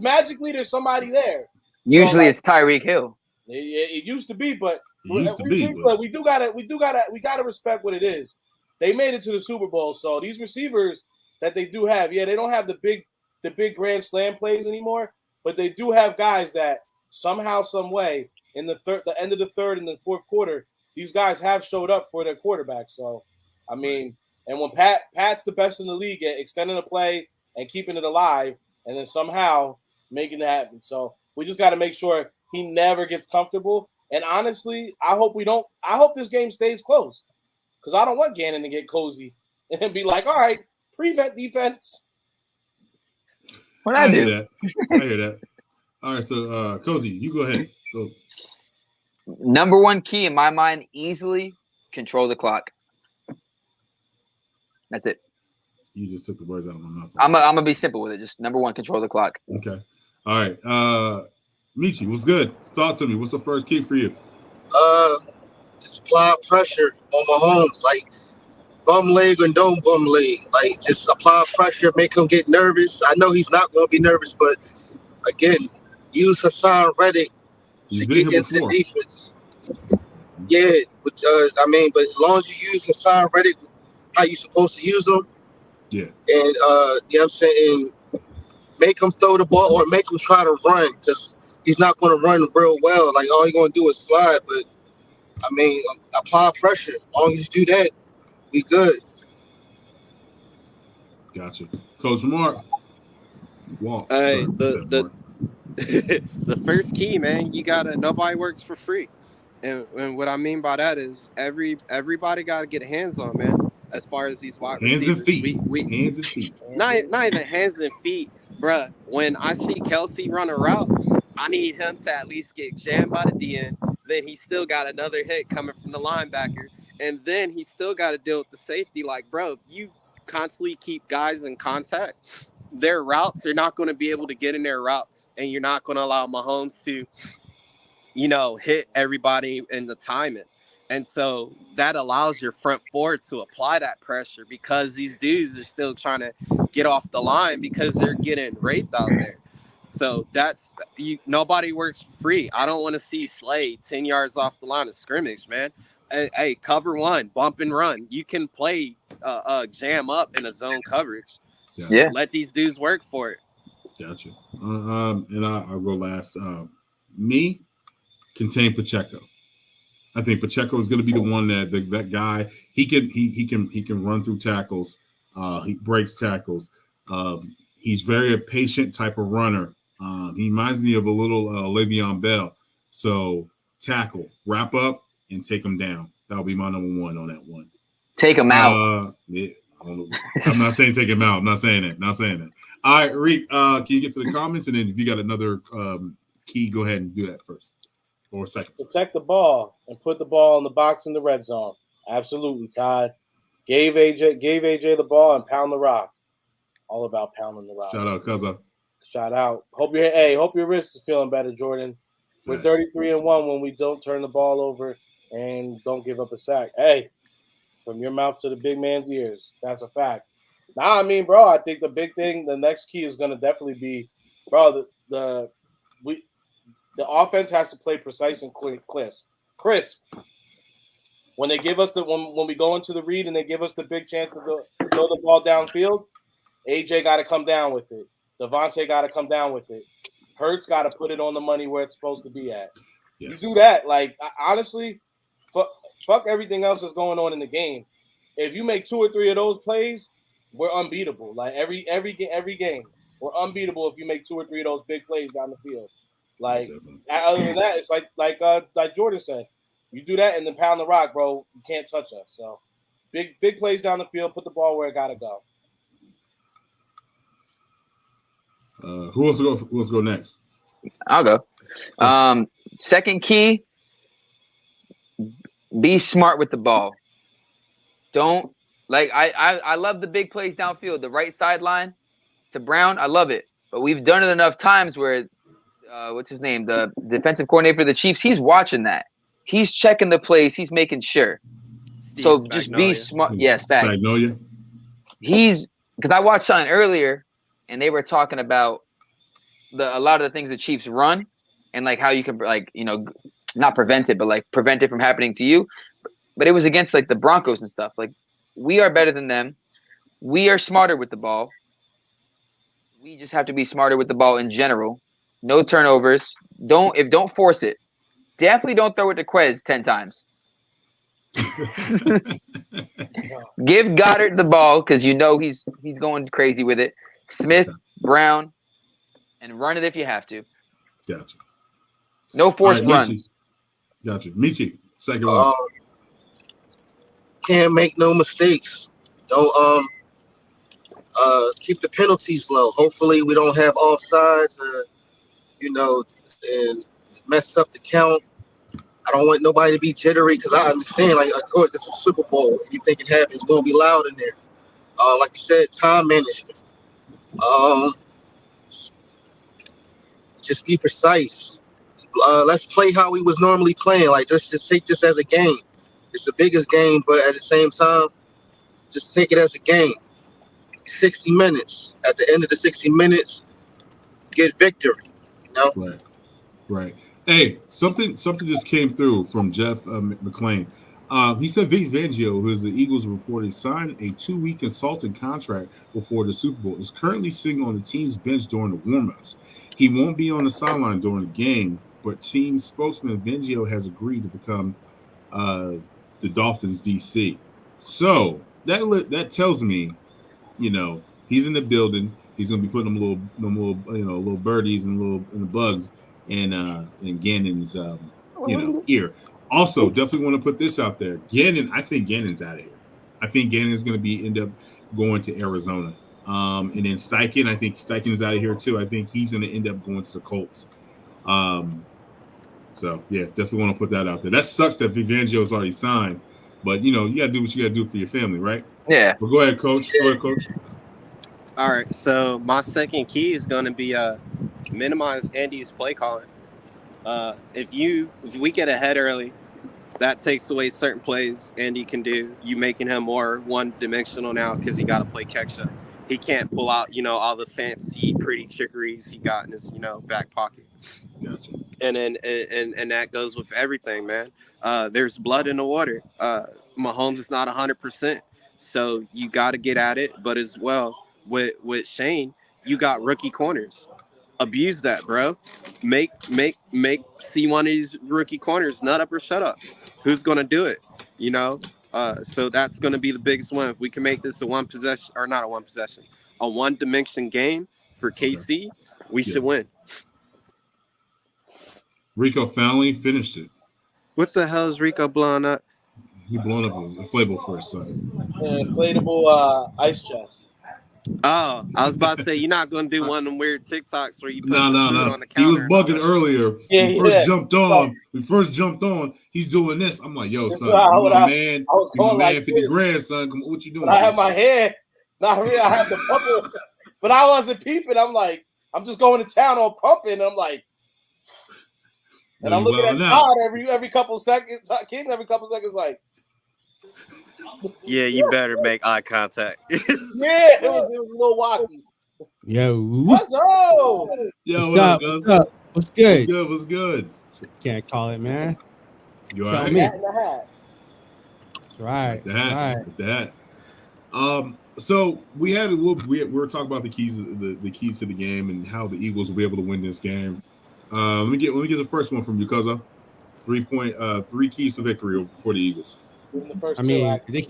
there. Usually it's Tyreek Hill. It used to be, but we gotta respect what it is. They made it to the Super Bowl. So these receivers that they do have, they don't have the big grand slam plays anymore, but they do have guys that somehow, some way, in the end of the third and the fourth quarter, these guys have showed up for their quarterback. So, I mean, and when Pat's the best in the league at extending a play and keeping it alive, and then somehow making it happen. So we just got to make sure he never gets comfortable. And honestly, I hope this game stays close because I don't want Gannon to get cozy and be like, all right, prevent defense. What I hear that. All right, so Cozy, you go ahead. Go. Number 1 key in my mind, easily control the clock. That's it. You just took the words out of my mouth. I'm gonna be simple with it. Just number 1, control the clock. Okay. All right. Michi, what's good? Talk to me. What's the first key for you? Just apply pressure on Mahomes, like bum leg or no bum leg. Like just apply pressure, make him get nervous. I know he's not going to be nervous, but again, use Hassan Reddick to get into the defense. Yeah, but but as long as you use Hassan Reddick how you supposed to use him, and you know what I'm saying, make him throw the ball or make him try to run because he's not going to run real well. Like all he's going to do is slide. But I mean, apply pressure. As long as you do that, we good. Gotcha, Coach Mark. Walk. Hey, the first key, man, you gotta. Nobody works for free, and what I mean by that is everybody gotta get hands on, man. As far as these wide hands receivers, and feet, hands and feet. Not even hands and feet, bruh. When I see Kelsey run a route, I need him to at least get jammed by the DN. Then he still got another hit coming from the linebacker, and then he still got to deal with the safety. Like, bro, if you constantly keep guys in contact, their routes, they're not going to be able to get in their routes, and you're not going to allow Mahomes to, hit everybody in the timing. And so that allows your front four to apply that pressure because these dudes are still trying to get off the line because they're getting raped out there. So nobody works for free. I don't want to see Slade 10 yards off the line of scrimmage, man. Hey, cover one, bump and run. You can play jam up in a zone coverage. Yeah. Let these dudes work for it. Gotcha. And I'll go last. Me, contain Pacheco. I think Pacheco is going to be the one that guy. He can run through tackles. He breaks tackles. He's very a patient type of runner. He reminds me of a little Le'Veon Bell. So tackle, wrap up, and take him down. That'll be my number 1 on that one. Take him out. Yeah, I'm not saying take him out. I'm not saying that. All right, Reek, can you get to the comments? And then if you got another key, go ahead and do that first. Or second. Protect the ball and put the ball in the box in the red zone. Absolutely, Todd. Gave AJ the ball and pound the rock. All about pounding the rock. Shout out, Cuzza. Shout out. Hope your wrist is feeling better, Jordan. We're 33-1 when we don't turn the ball over and don't give up a sack. Hey, from your mouth to the big man's ears. That's a fact. Nah, I mean, bro, I think the big thing, the next key is going to definitely be, bro, the offense has to play precise and crisp. When they give us when we go into the read and they give us the big chance to throw the ball downfield, AJ got to come down with it. Devontae got to come down with it. Hurts got to put it on the money where it's supposed to be at. Yes. You do that, like honestly, fuck everything else that's going on in the game. If you make 2 or 3 of those plays, we're unbeatable. Like every game, we're unbeatable if you make 2 or 3 of those big plays down the field. Like other than that, it's like Jordan said, you do that and then pound the rock, bro. You can't touch us. So big plays down the field, put the ball where it gotta go. Who wants to go next? I'll go. Second key, be smart with the ball. Don't I love the big plays downfield, the right sideline to Brown. I love it. But we've done it enough times where what's his name? The defensive coordinator for the Chiefs, he's watching that. He's checking the plays, he's making sure. So just be smart. Yes, Spagnolia. He's because I watched something earlier and they were talking about a lot of the things the Chiefs run and like how you can not prevent it, but like prevent it from happening to you. But it was against like the Broncos and stuff. Like we are better than them. We are smarter with the ball. We just have to be smarter with the ball in general. No turnovers. Don't force it. Definitely don't throw it to Quez 10 times. Give Goddard the ball because he's going crazy with it. Smith, Brown, and run it if you have to. Gotcha. No forced runs. Gotcha. Michi, second one. Can't make no mistakes. Don't keep the penalties low. Hopefully we don't have offsides and mess up the count. I don't want nobody to be jittery because I understand, like, of course, this is Super Bowl. Anything can happen. It's going to be loud in there. Like you said, time management. Just be precise. Let's play how we was normally playing. Like, just take this as a game. It's the biggest game, but at the same time, just take it as a game. 60 minutes. At the end of the 60 minutes, get victory. Right. Hey, something just came through from Jeff McClain. He said Vic Fangio, who is the Eagles reporter, signed a 2-week consulting contract before the Super Bowl, is currently sitting on the team's bench during the warm-ups. He won't be on the sideline during the game, but team spokesman Fangio has agreed to become the Dolphins DC. So that tells me, he's in the building. He's gonna be putting them little birdies and the bugs in Gannon's ear. Also, definitely want to put this out there. I think Gannon's out of here. I think Gannon's gonna end up going to Arizona. And then Steichen, I think Steichen is out of here too. I think he's gonna end up going to the Colts. So yeah, definitely want to put that out there. That sucks that Vivangio's already signed, but you gotta do what you gotta do for your family, right? Yeah. Well, go ahead, Coach. All right. So my second key is going to be minimize Andy's play calling. If we get ahead early, that takes away certain plays Andy can do. You making him more one-dimensional now because he got to play catch-up. He can't pull out, all the fancy, pretty trickeries he got in his, back pocket. Gotcha. And then and that goes with everything, man. There's blood in the water. Mahomes is not 100%, so you got to get at it. But as well with Shane, you got rookie corners. Abuse that, bro. Make see one of these rookie corners nut up or shut up. Who's gonna do it? So that's gonna be the biggest one. If we can make this a one-dimension game for KC, we should win. Rico finally finished it. What the hell is Rico blowing up? He blown up an inflatable for his son. Inflatable ice chest. Oh, I was about to say, you're not going to do one of them weird TikToks where you put food on the counter. He was bugging earlier. We first jumped on. He's doing this. I'm like, yo, son, I was going like 50 grand, son. Come on, what you doing? I had my hair. Not really. I had the pumping, but I wasn't peeping. I'm like, I'm just going to town on pumping. I'm like, And I'm looking at Todd every couple seconds. King every couple seconds, like. Yeah, you better make eye contact. Yeah, it was a little wacky. Yo, what's up? Yo, what's up? Gus? What's up? What's good? What's good? Can't call it, man. You Tell all right? me. Hat in the hat. That's right. That. So we had a little. We were talking about the keys to the game and how the Eagles will be able to win this game. Let me get the first one from you, Cuzzo. 3 keys to victory for the Eagles. I mean, they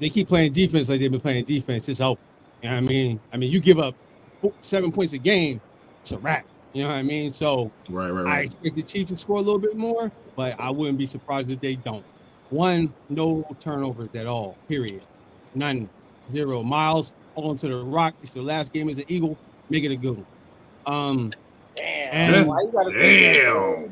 keep playing defense like they've been playing defense. It's over. You know what I mean? You give up 7 points a game, it's a wrap. You know what I mean? So right. I expect the Chiefs to score a little bit more, but I wouldn't be surprised if they don't. No turnovers at all. Period. None. 0. Miles, hold on to the rock. It's your last game as an Eagle. Make it a good one. Damn. Why you gotta say that?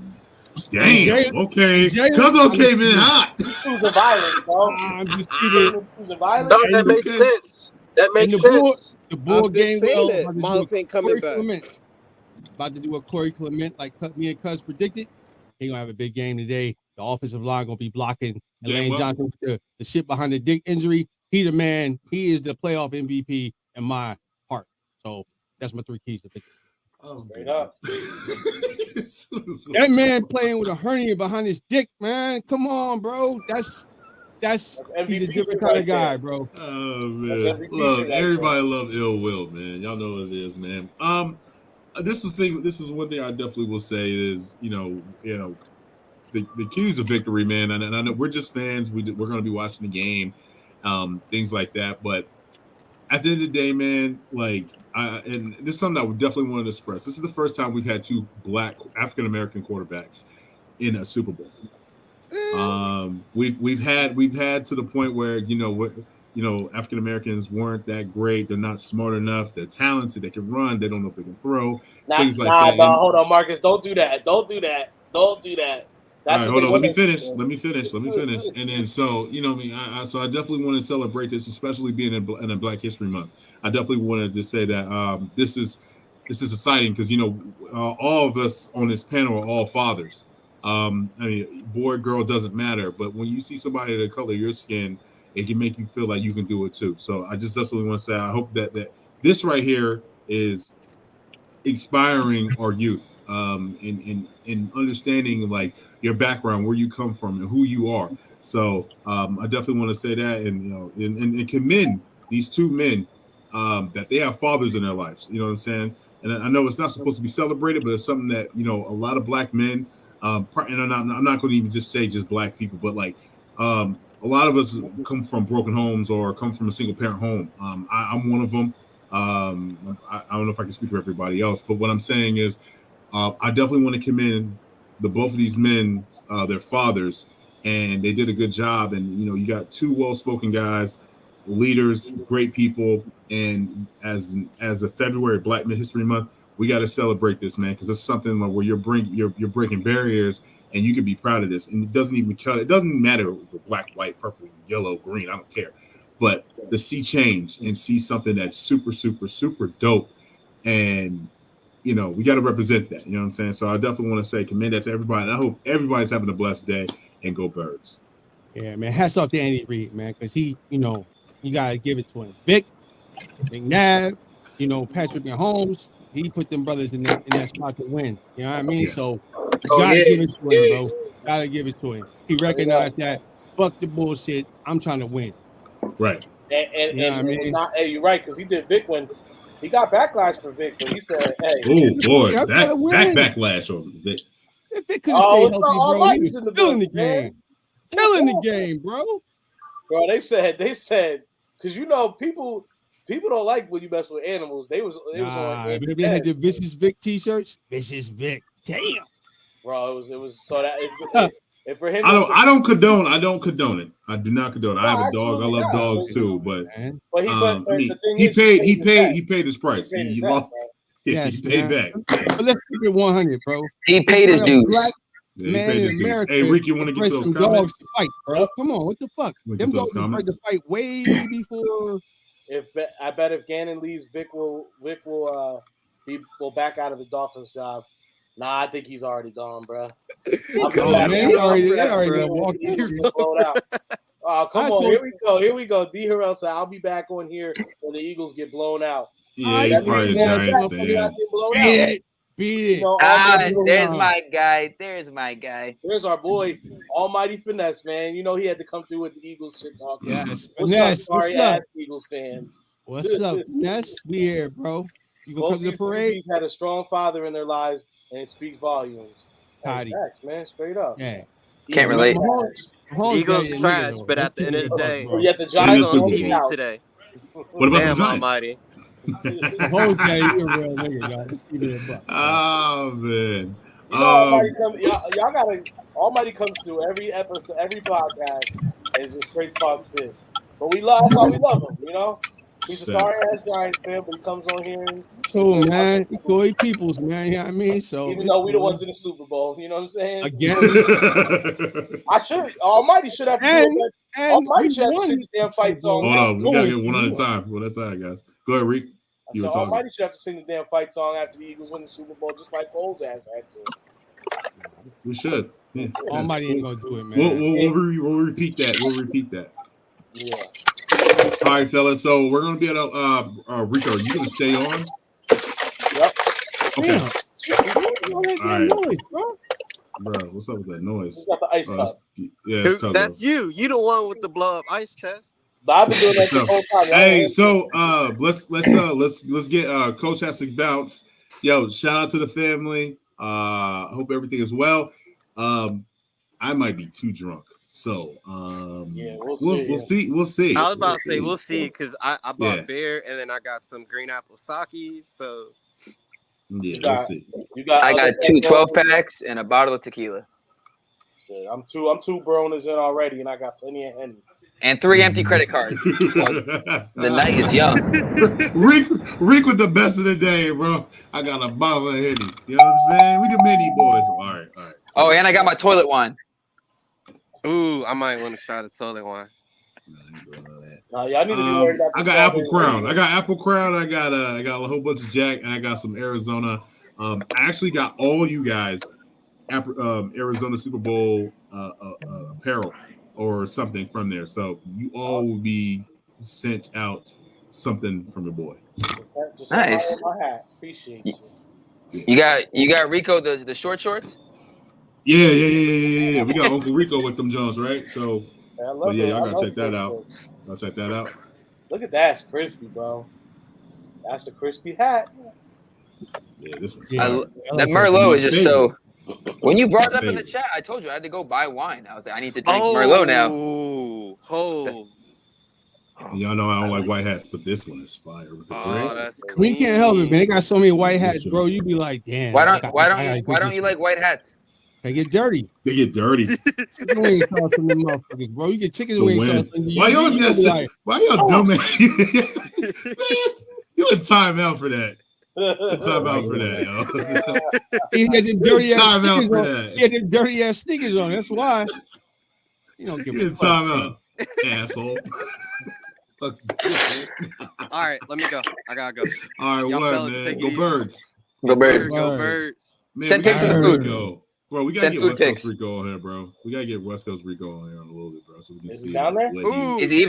Damn. Okay. Cuzzo came in hot. Choosing violence, bro. I'm just keeping violence. No, that makes sense. That makes sense. The Bull game will. Miles ain't coming back. About to do what Corey Clement, like me and Cuz predicted. He gonna have a big game today. The offensive line gonna be blocking. And Lane Johnson with the shit behind the dick injury. He the man. He is the playoff MVP in my heart. So that's my 3 keys to victory. Straight up. That man playing with a hernia behind his dick, man. Come on, bro. That's he's a different kind of guy, bro. Oh man, everybody love ill will, man. Y'all know what it is, man. This is one thing I definitely will say is the keys of victory, man. And I know we're just fans. We're going to be watching the game, things like that. But at the end of the day, man, and this is something I would definitely want to express. This is the first time we've had 2 black African American quarterbacks in a Super Bowl. We've had to the point where African Americans weren't that great. They're not smart enough. They're talented. They can run. They don't know if they can throw. Things like that. No, hold on, Marcus. Don't do that. That's all right, hold on. Let me finish. And then so I definitely want to celebrate this, especially being in a Black History Month. I definitely wanted to say that this is exciting because all of us on this panel are all fathers. Boy, girl doesn't matter, but when you see somebody the color of your skin, it can make you feel like you can do it too. So I just definitely want to say I hope that this right here is inspiring our youth in understanding like your background, where you come from, and who you are. So I definitely want to say that, and commend these 2 men that they have fathers in their lives. You know what I'm saying? And I know it's not supposed to be celebrated, but it's something that a lot of black men. And I'm not going to even just say just black people, but a lot of us come from broken homes or come from a single parent home. I'm one of them. I don't know if I can speak for everybody else, but what I'm saying is I definitely want to commend both of these men, their fathers, and they did a good job. And you got 2 well-spoken guys, leaders, great people, and as a February Black History Month, we got to celebrate this, man, because it's something like where you're breaking barriers, and you can be proud of this. And it doesn't even matter if it's black, white, purple, yellow, green. I don't care. But to see change and see something that's super, super, super dope, and we got to represent that. You know what I'm saying? So I definitely want to say commend that to everybody. And I hope everybody's having a blessed day, and go Birds. Yeah, man. Hats off to Andy Reid, man, because he, you got to give it to him. Vic, McNabb, Patrick Mahomes. He put them brothers in that spot to win. You know what I mean? Yeah. So you gotta give it to him, bro. Gotta give it to him. He recognized that. Fuck the bullshit. I'm trying to win. Right. And you're right, because he did Vic when he got backlash for Vic, but he said, "Hey, oh boy, that backlash over Vic." If Vic could have stayed healthy, bro, he was killing the game. Killing the game, bro. Bro, they said, because people don't like when you mess with animals. They was on. They had the Vicious Vic T-shirts. Vicious Vic. Damn. Bro, it was so that and for him. I don't condone it. I do not condone it. I have a dog. I love dogs too, but he paid his price. He lost. Yes, he paid back. But let's keep it 100, bro. He paid his dues. Man in America. Hey, Rick, you want to get those comments? Dogs to fight, bro. Come on, what the fuck? Them dogs tried to fight way before. I bet if Gannon leaves, Vic will back out of the Dolphins job. Nah, I think he's already gone, bro. Man, he already walked blown out. Oh, come on. Here we go. D. Harrell said, I'll be back on here when the Eagles get blown out. Yeah, he's probably a Giants fan. Beat it. There's my guy. There's my guy. There's our boy, Almighty Finesse, man. You know he had to come through with the Eagles shit talk. Yes, Finesse. Sorry ass Eagles fans. What's up, Finesse? We here, bro. You gonna come to the parade? He's had a strong father in their lives, and it speaks volumes. Facts, man, straight up. Yeah. Can't relate. Eagles trash, but at the end of the day, the Giants on TV today. What about the Giants? Almighty. The whole day, you're a real nigga, y'all. Just keep it a buck. Oh man. Y'all gotta. Almighty comes to every episode, every podcast, and is just straight talk shit. But that's why we love him, you know. He's a sorry ass Giants fan, but he comes on here and cool, man. He peoples, man. You know what I mean? So even though we the ones in the Super Bowl, you know what I'm saying? Again, Almighty should have. Almighty should have seen the damn fight song. Hold on, we gotta get one at a time. One at a time, guys. Go ahead, Reek. So Almighty should have to sing the damn fight song after the Eagles win the Super Bowl, just like Cole's ass had to. We should. Yeah. Almighty ain't gonna do it, man. We'll repeat that. We'll repeat that. Yeah. All right, fellas. So we're gonna be at Rico. Are you gonna stay on? Yep. Okay. All right. Noise, bro, what's up with that noise? Who's got the ice cup? Yeah, that's you. You the one with the blow up ice chest. But I've been doing that the whole time. Hey, so let's get Coach has to bounce. Yo, shout out to the family. Hope everything is well. I might be too drunk. So we'll see. We'll see. I was about to say we'll see because I bought beer and then I got some green apple sake. So we'll see. I got 2 12-packs and a bottle of tequila. I'm two Bronas in already, and I got plenty of Henny. And 3 empty credit cards. The night is young. Reek with the best of the day, bro. I got a bottle of Henny. You know what I'm saying? We the mini boys. All right. Oh, and I got my toilet wine. Ooh, I might want to try the toilet wine. Y'all need to be worried about. I got Apple Crown. I got a whole bunch of Jack, and I got some Arizona. I actually got all you guys Arizona Super Bowl apparel or something from there. So you all will be sent out something from your boy. Just nice. My hat. Appreciate you. You got Rico the short shorts? Yeah. We got Uncle Rico with them Jones, right? So y'all gotta check that out. I'll check that out. Look at that, it's crispy, bro. That's the crispy hat. Yeah, this one. That Merlot is just so. When you brought it up in the chat, I told you I had to go buy wine. I was like, I need to drink Merlot now. Y'all know I don't like white hats, but this one is fire. With the that's cool. We can't help it, man. They got so many white hats, bro. You be like, damn. Why don't you like white hats? They get dirty. You ain't sauce on them motherfuckers, bro. You get chicken wing sauce. Why y'all gotta say? Why y'all dumbass? You in timeout for that. Timeout for that, yo. He had them dirty ass sneakers on. He had them dirty ass sneakers on. That's why. You don't give a timeout, asshole. All right, let me go. I gotta go. All right, what, man? Go Birds. Go Birds. Go Birds. Man, send pics of food. Bro, we gotta get West Coast Rico on here, bro. We gotta get West Coast Rico on here a little bit, bro, so we can see. Down there? Is he even